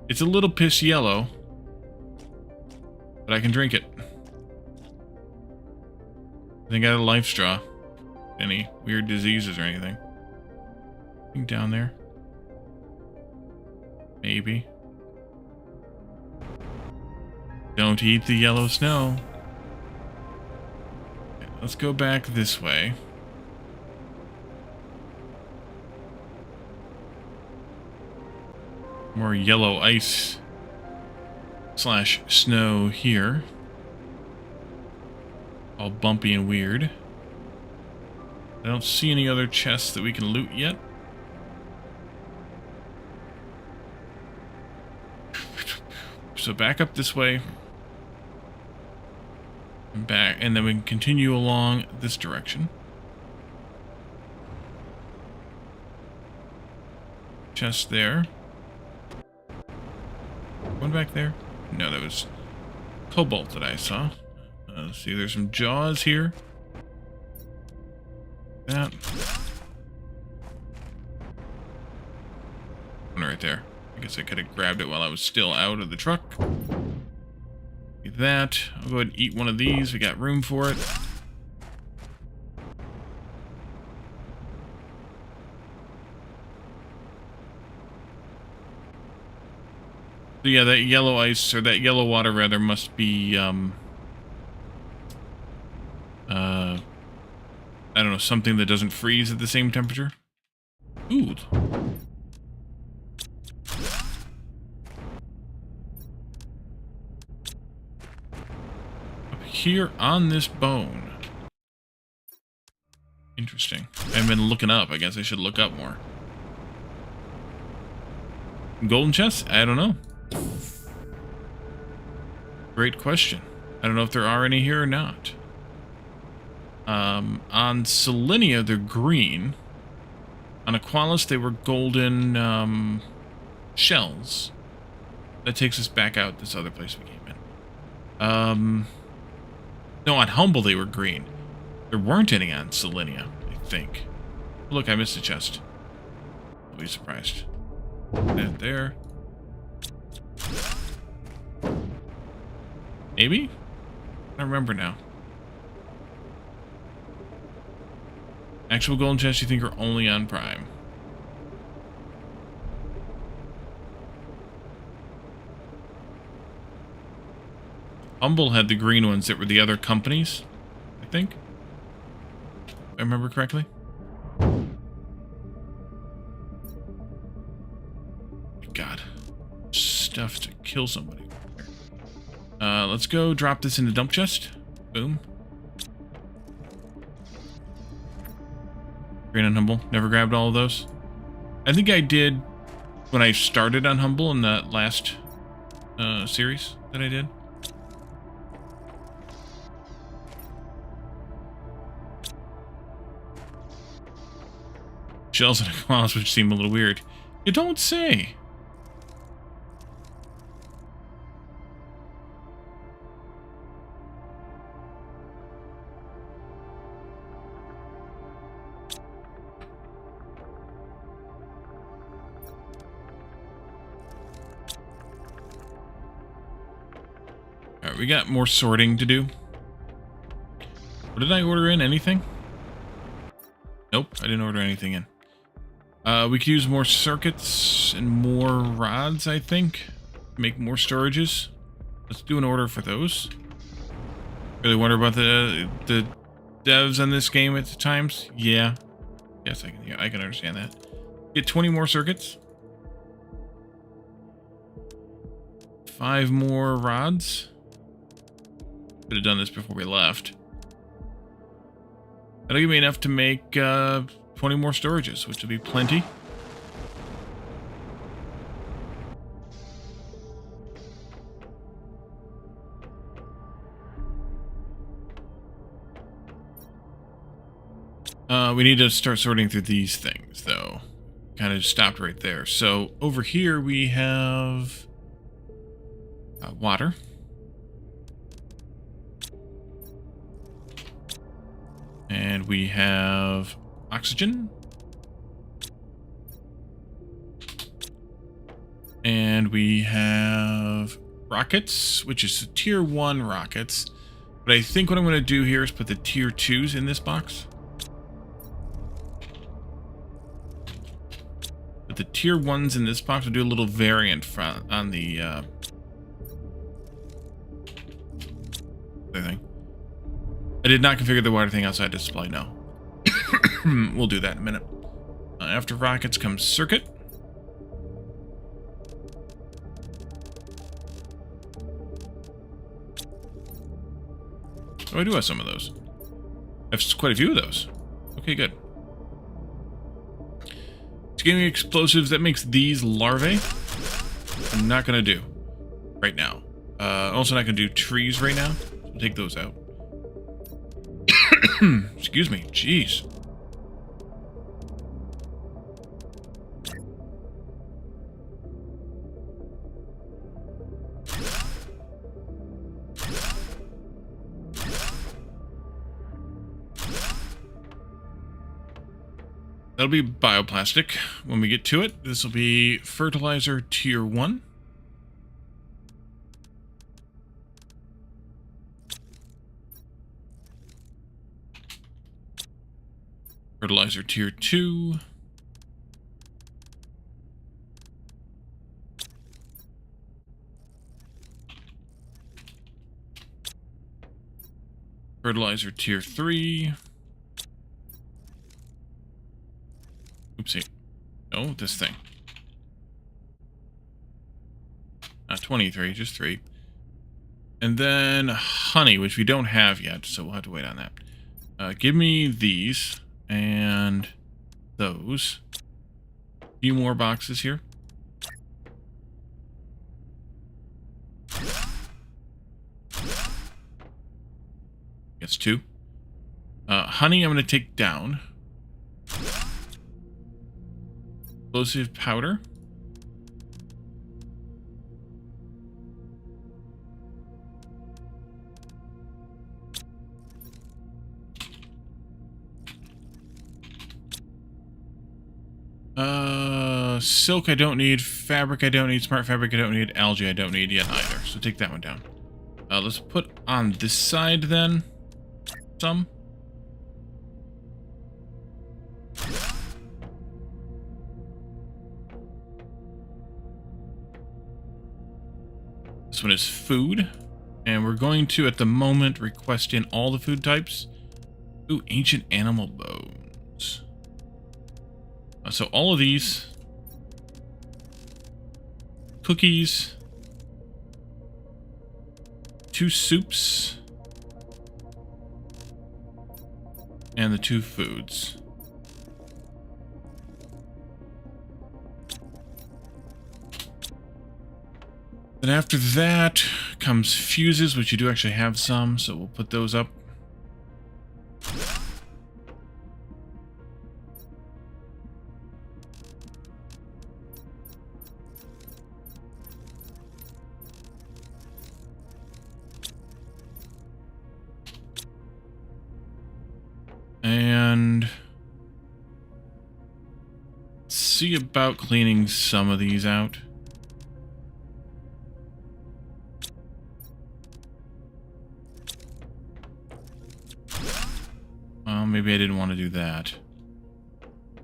It's a little piss yellow, but I can drink it. I think I got a life straw. Any weird diseases or anything. Anything down there? Maybe. Don't eat the yellow snow. Okay, let's go back this way. More yellow ice / snow here. All bumpy and weird. I don't see any other chests that we can loot yet. So back up this way. And back, and then we can continue along this direction. Chest there. One back there? No, that was cobalt that I saw. Let's see, there's some jaws here. That. One right there. I guess I could have grabbed it while I was still out of the truck. Get that. I'll go ahead and eat one of these. We got room for it. So yeah, that yellow ice, or that yellow water rather, must be, I don't know, something that doesn't freeze at the same temperature? Ooh. Up here on this bone. Interesting. I've been looking up. I guess I should look up more. Golden chests? I don't know. Great question. I don't know if there are any here or not. On Selenia, they're green. On Aqualis, they were golden shells. That takes us back out this other place we came in. No, on Humble, they were green. There weren't any on Selenia, I think. Look, I missed a chest. I'll be surprised. That there. Maybe? I don't remember now. Actual golden chests you think are only on Prime. Humble had the green ones that were the other companies, I think. If I remember correctly. God. Stuff to kill somebody. Let's go drop this in the dump chest. Boom. Green on Humble. Never grabbed all of those. I think I did when I started on Humble in that last series that I did. Shells and Aqualis, which seem a little weird. You don't say. Alright, we got more sorting to do. What did I order in? Anything? Nope, I didn't order anything in. We could use more circuits and more rods, I think. Make more storages. Let's do an order for those. Really wonder about the devs on this game at the times. Yeah. Yes, I can understand that. Get 20 more circuits. 5 more rods. Could have done this before we left. That'll give me enough to make 20 more storages, which will be plenty. We need to start sorting through these things, though. Kind of stopped right there. So over here we have water. And we have oxygen. And we have rockets, which is tier 1 rockets. But I think what I'm going to do here is put the tier 2s in this box. But the tier 1s in this box will do a little variant on the other thing. I did not configure the water thing outside display, no. We'll do that in a minute. After rockets comes circuit. Oh, I do have some of those. I have quite a few of those. Okay, good. Gaming explosives, that makes these larvae. I'm not going to do right now. Also not going to do trees right now. So take those out. Excuse me. Jeez. That'll be bioplastic when we get to it. This will be fertilizer tier 1. Fertilizer tier 2. Fertilizer tier 3. Oopsie. No, this thing. Not 23, just 3. And then honey, which we don't have yet, so we'll have to wait on that. Give me these and those. A few more boxes here. Gets 2. Honey, I'm going to take down. Explosive powder. Silk I don't need, fabric I don't need, smart fabric I don't need, algae I don't need yet either. So take that one down. Let's put on this side then some. This one is food, and we're going to, at the moment, request in all the food types. Ooh, ancient animal bones. So all of these. Cookies. 2 soups. And the 2 foods. Then after that comes fuses, which you do actually have some, so we'll put those up. And see about cleaning some of these out. maybe I didn't want to do that.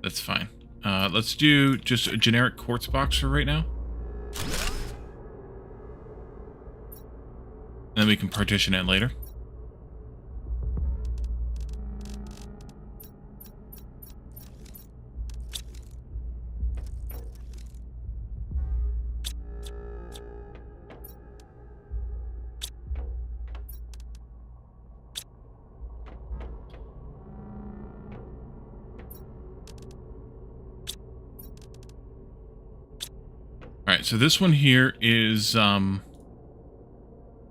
That's fine. Let's do just a generic quartz box for right now. And then we can partition it later. Alright, so this one here is no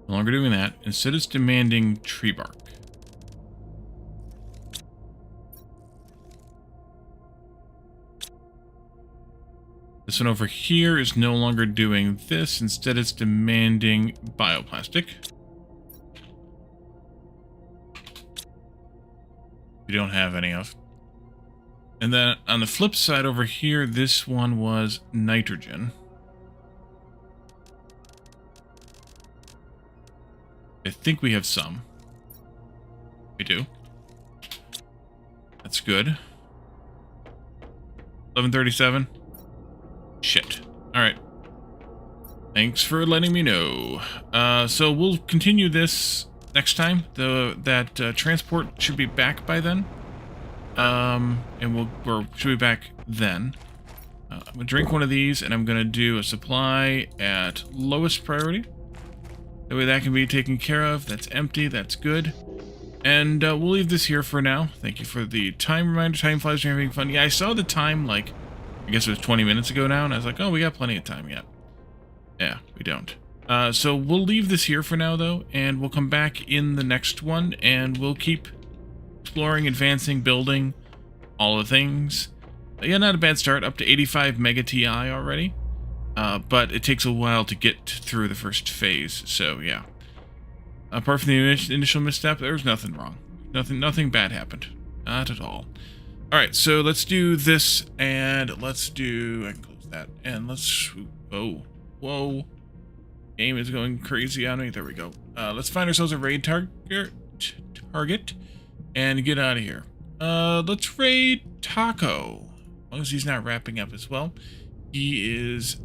longer doing that. Instead it's demanding tree bark. This one over here is no longer doing this. Instead it's demanding bioplastic. We don't have any of. And then on the flip side over here, this one was nitrogen. I think we have some. We do. That's good. 1137. Shit. Alright. Thanks for letting me know. So we'll continue this next time. That transport should be back by then. And should be back then. I'm gonna drink one of these, and I'm gonna do a supply at lowest priority. That way that can be taken care of. That's empty. That's good. And we'll leave this here for now. Thank you for the time reminder. Time flies when you're having fun. Yeah, I saw the time, like, I guess it was 20 minutes ago now, and I was like, oh, we got plenty of time yet. Yeah, we don't. So we'll leave this here for now, though, and we'll come back in the next one, and we'll keep exploring, advancing, building, all the things. Yeah, not a bad start. Up to 85 Mega TI already. But it takes a while to get through the first phase, so yeah. Apart from the initial misstep, there's nothing wrong. Nothing bad happened. Not at all. Alright, so let's do this, and let's do... I can close that, and let's... Oh, whoa. Game is going crazy on me. There we go. Let's find ourselves a raid target, and get out of here. Let's raid Taco. As long as he's not wrapping up as well. He is...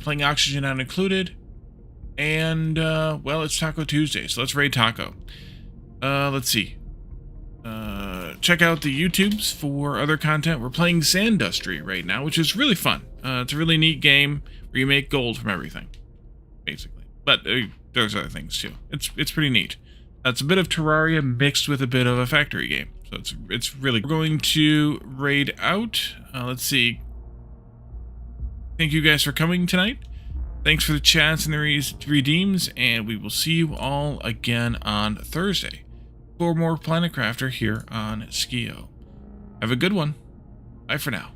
playing Oxygen Not Included, and, well, it's Taco Tuesday, so let's raid Taco. Let's see. Check out the YouTubes for other content. We're playing Sandustry right now, which is really fun. It's a really neat game where you make gold from everything, basically. But there's other things, too. It's pretty neat. It's a bit of Terraria mixed with a bit of a factory game, so it's really... We're going to raid out. Let's see. Thank you guys for coming tonight. Thanks for the chats and the redeems, and we will see you all again on Thursday for more Planet Crafter here on Skeo. Have a good one. Bye for now.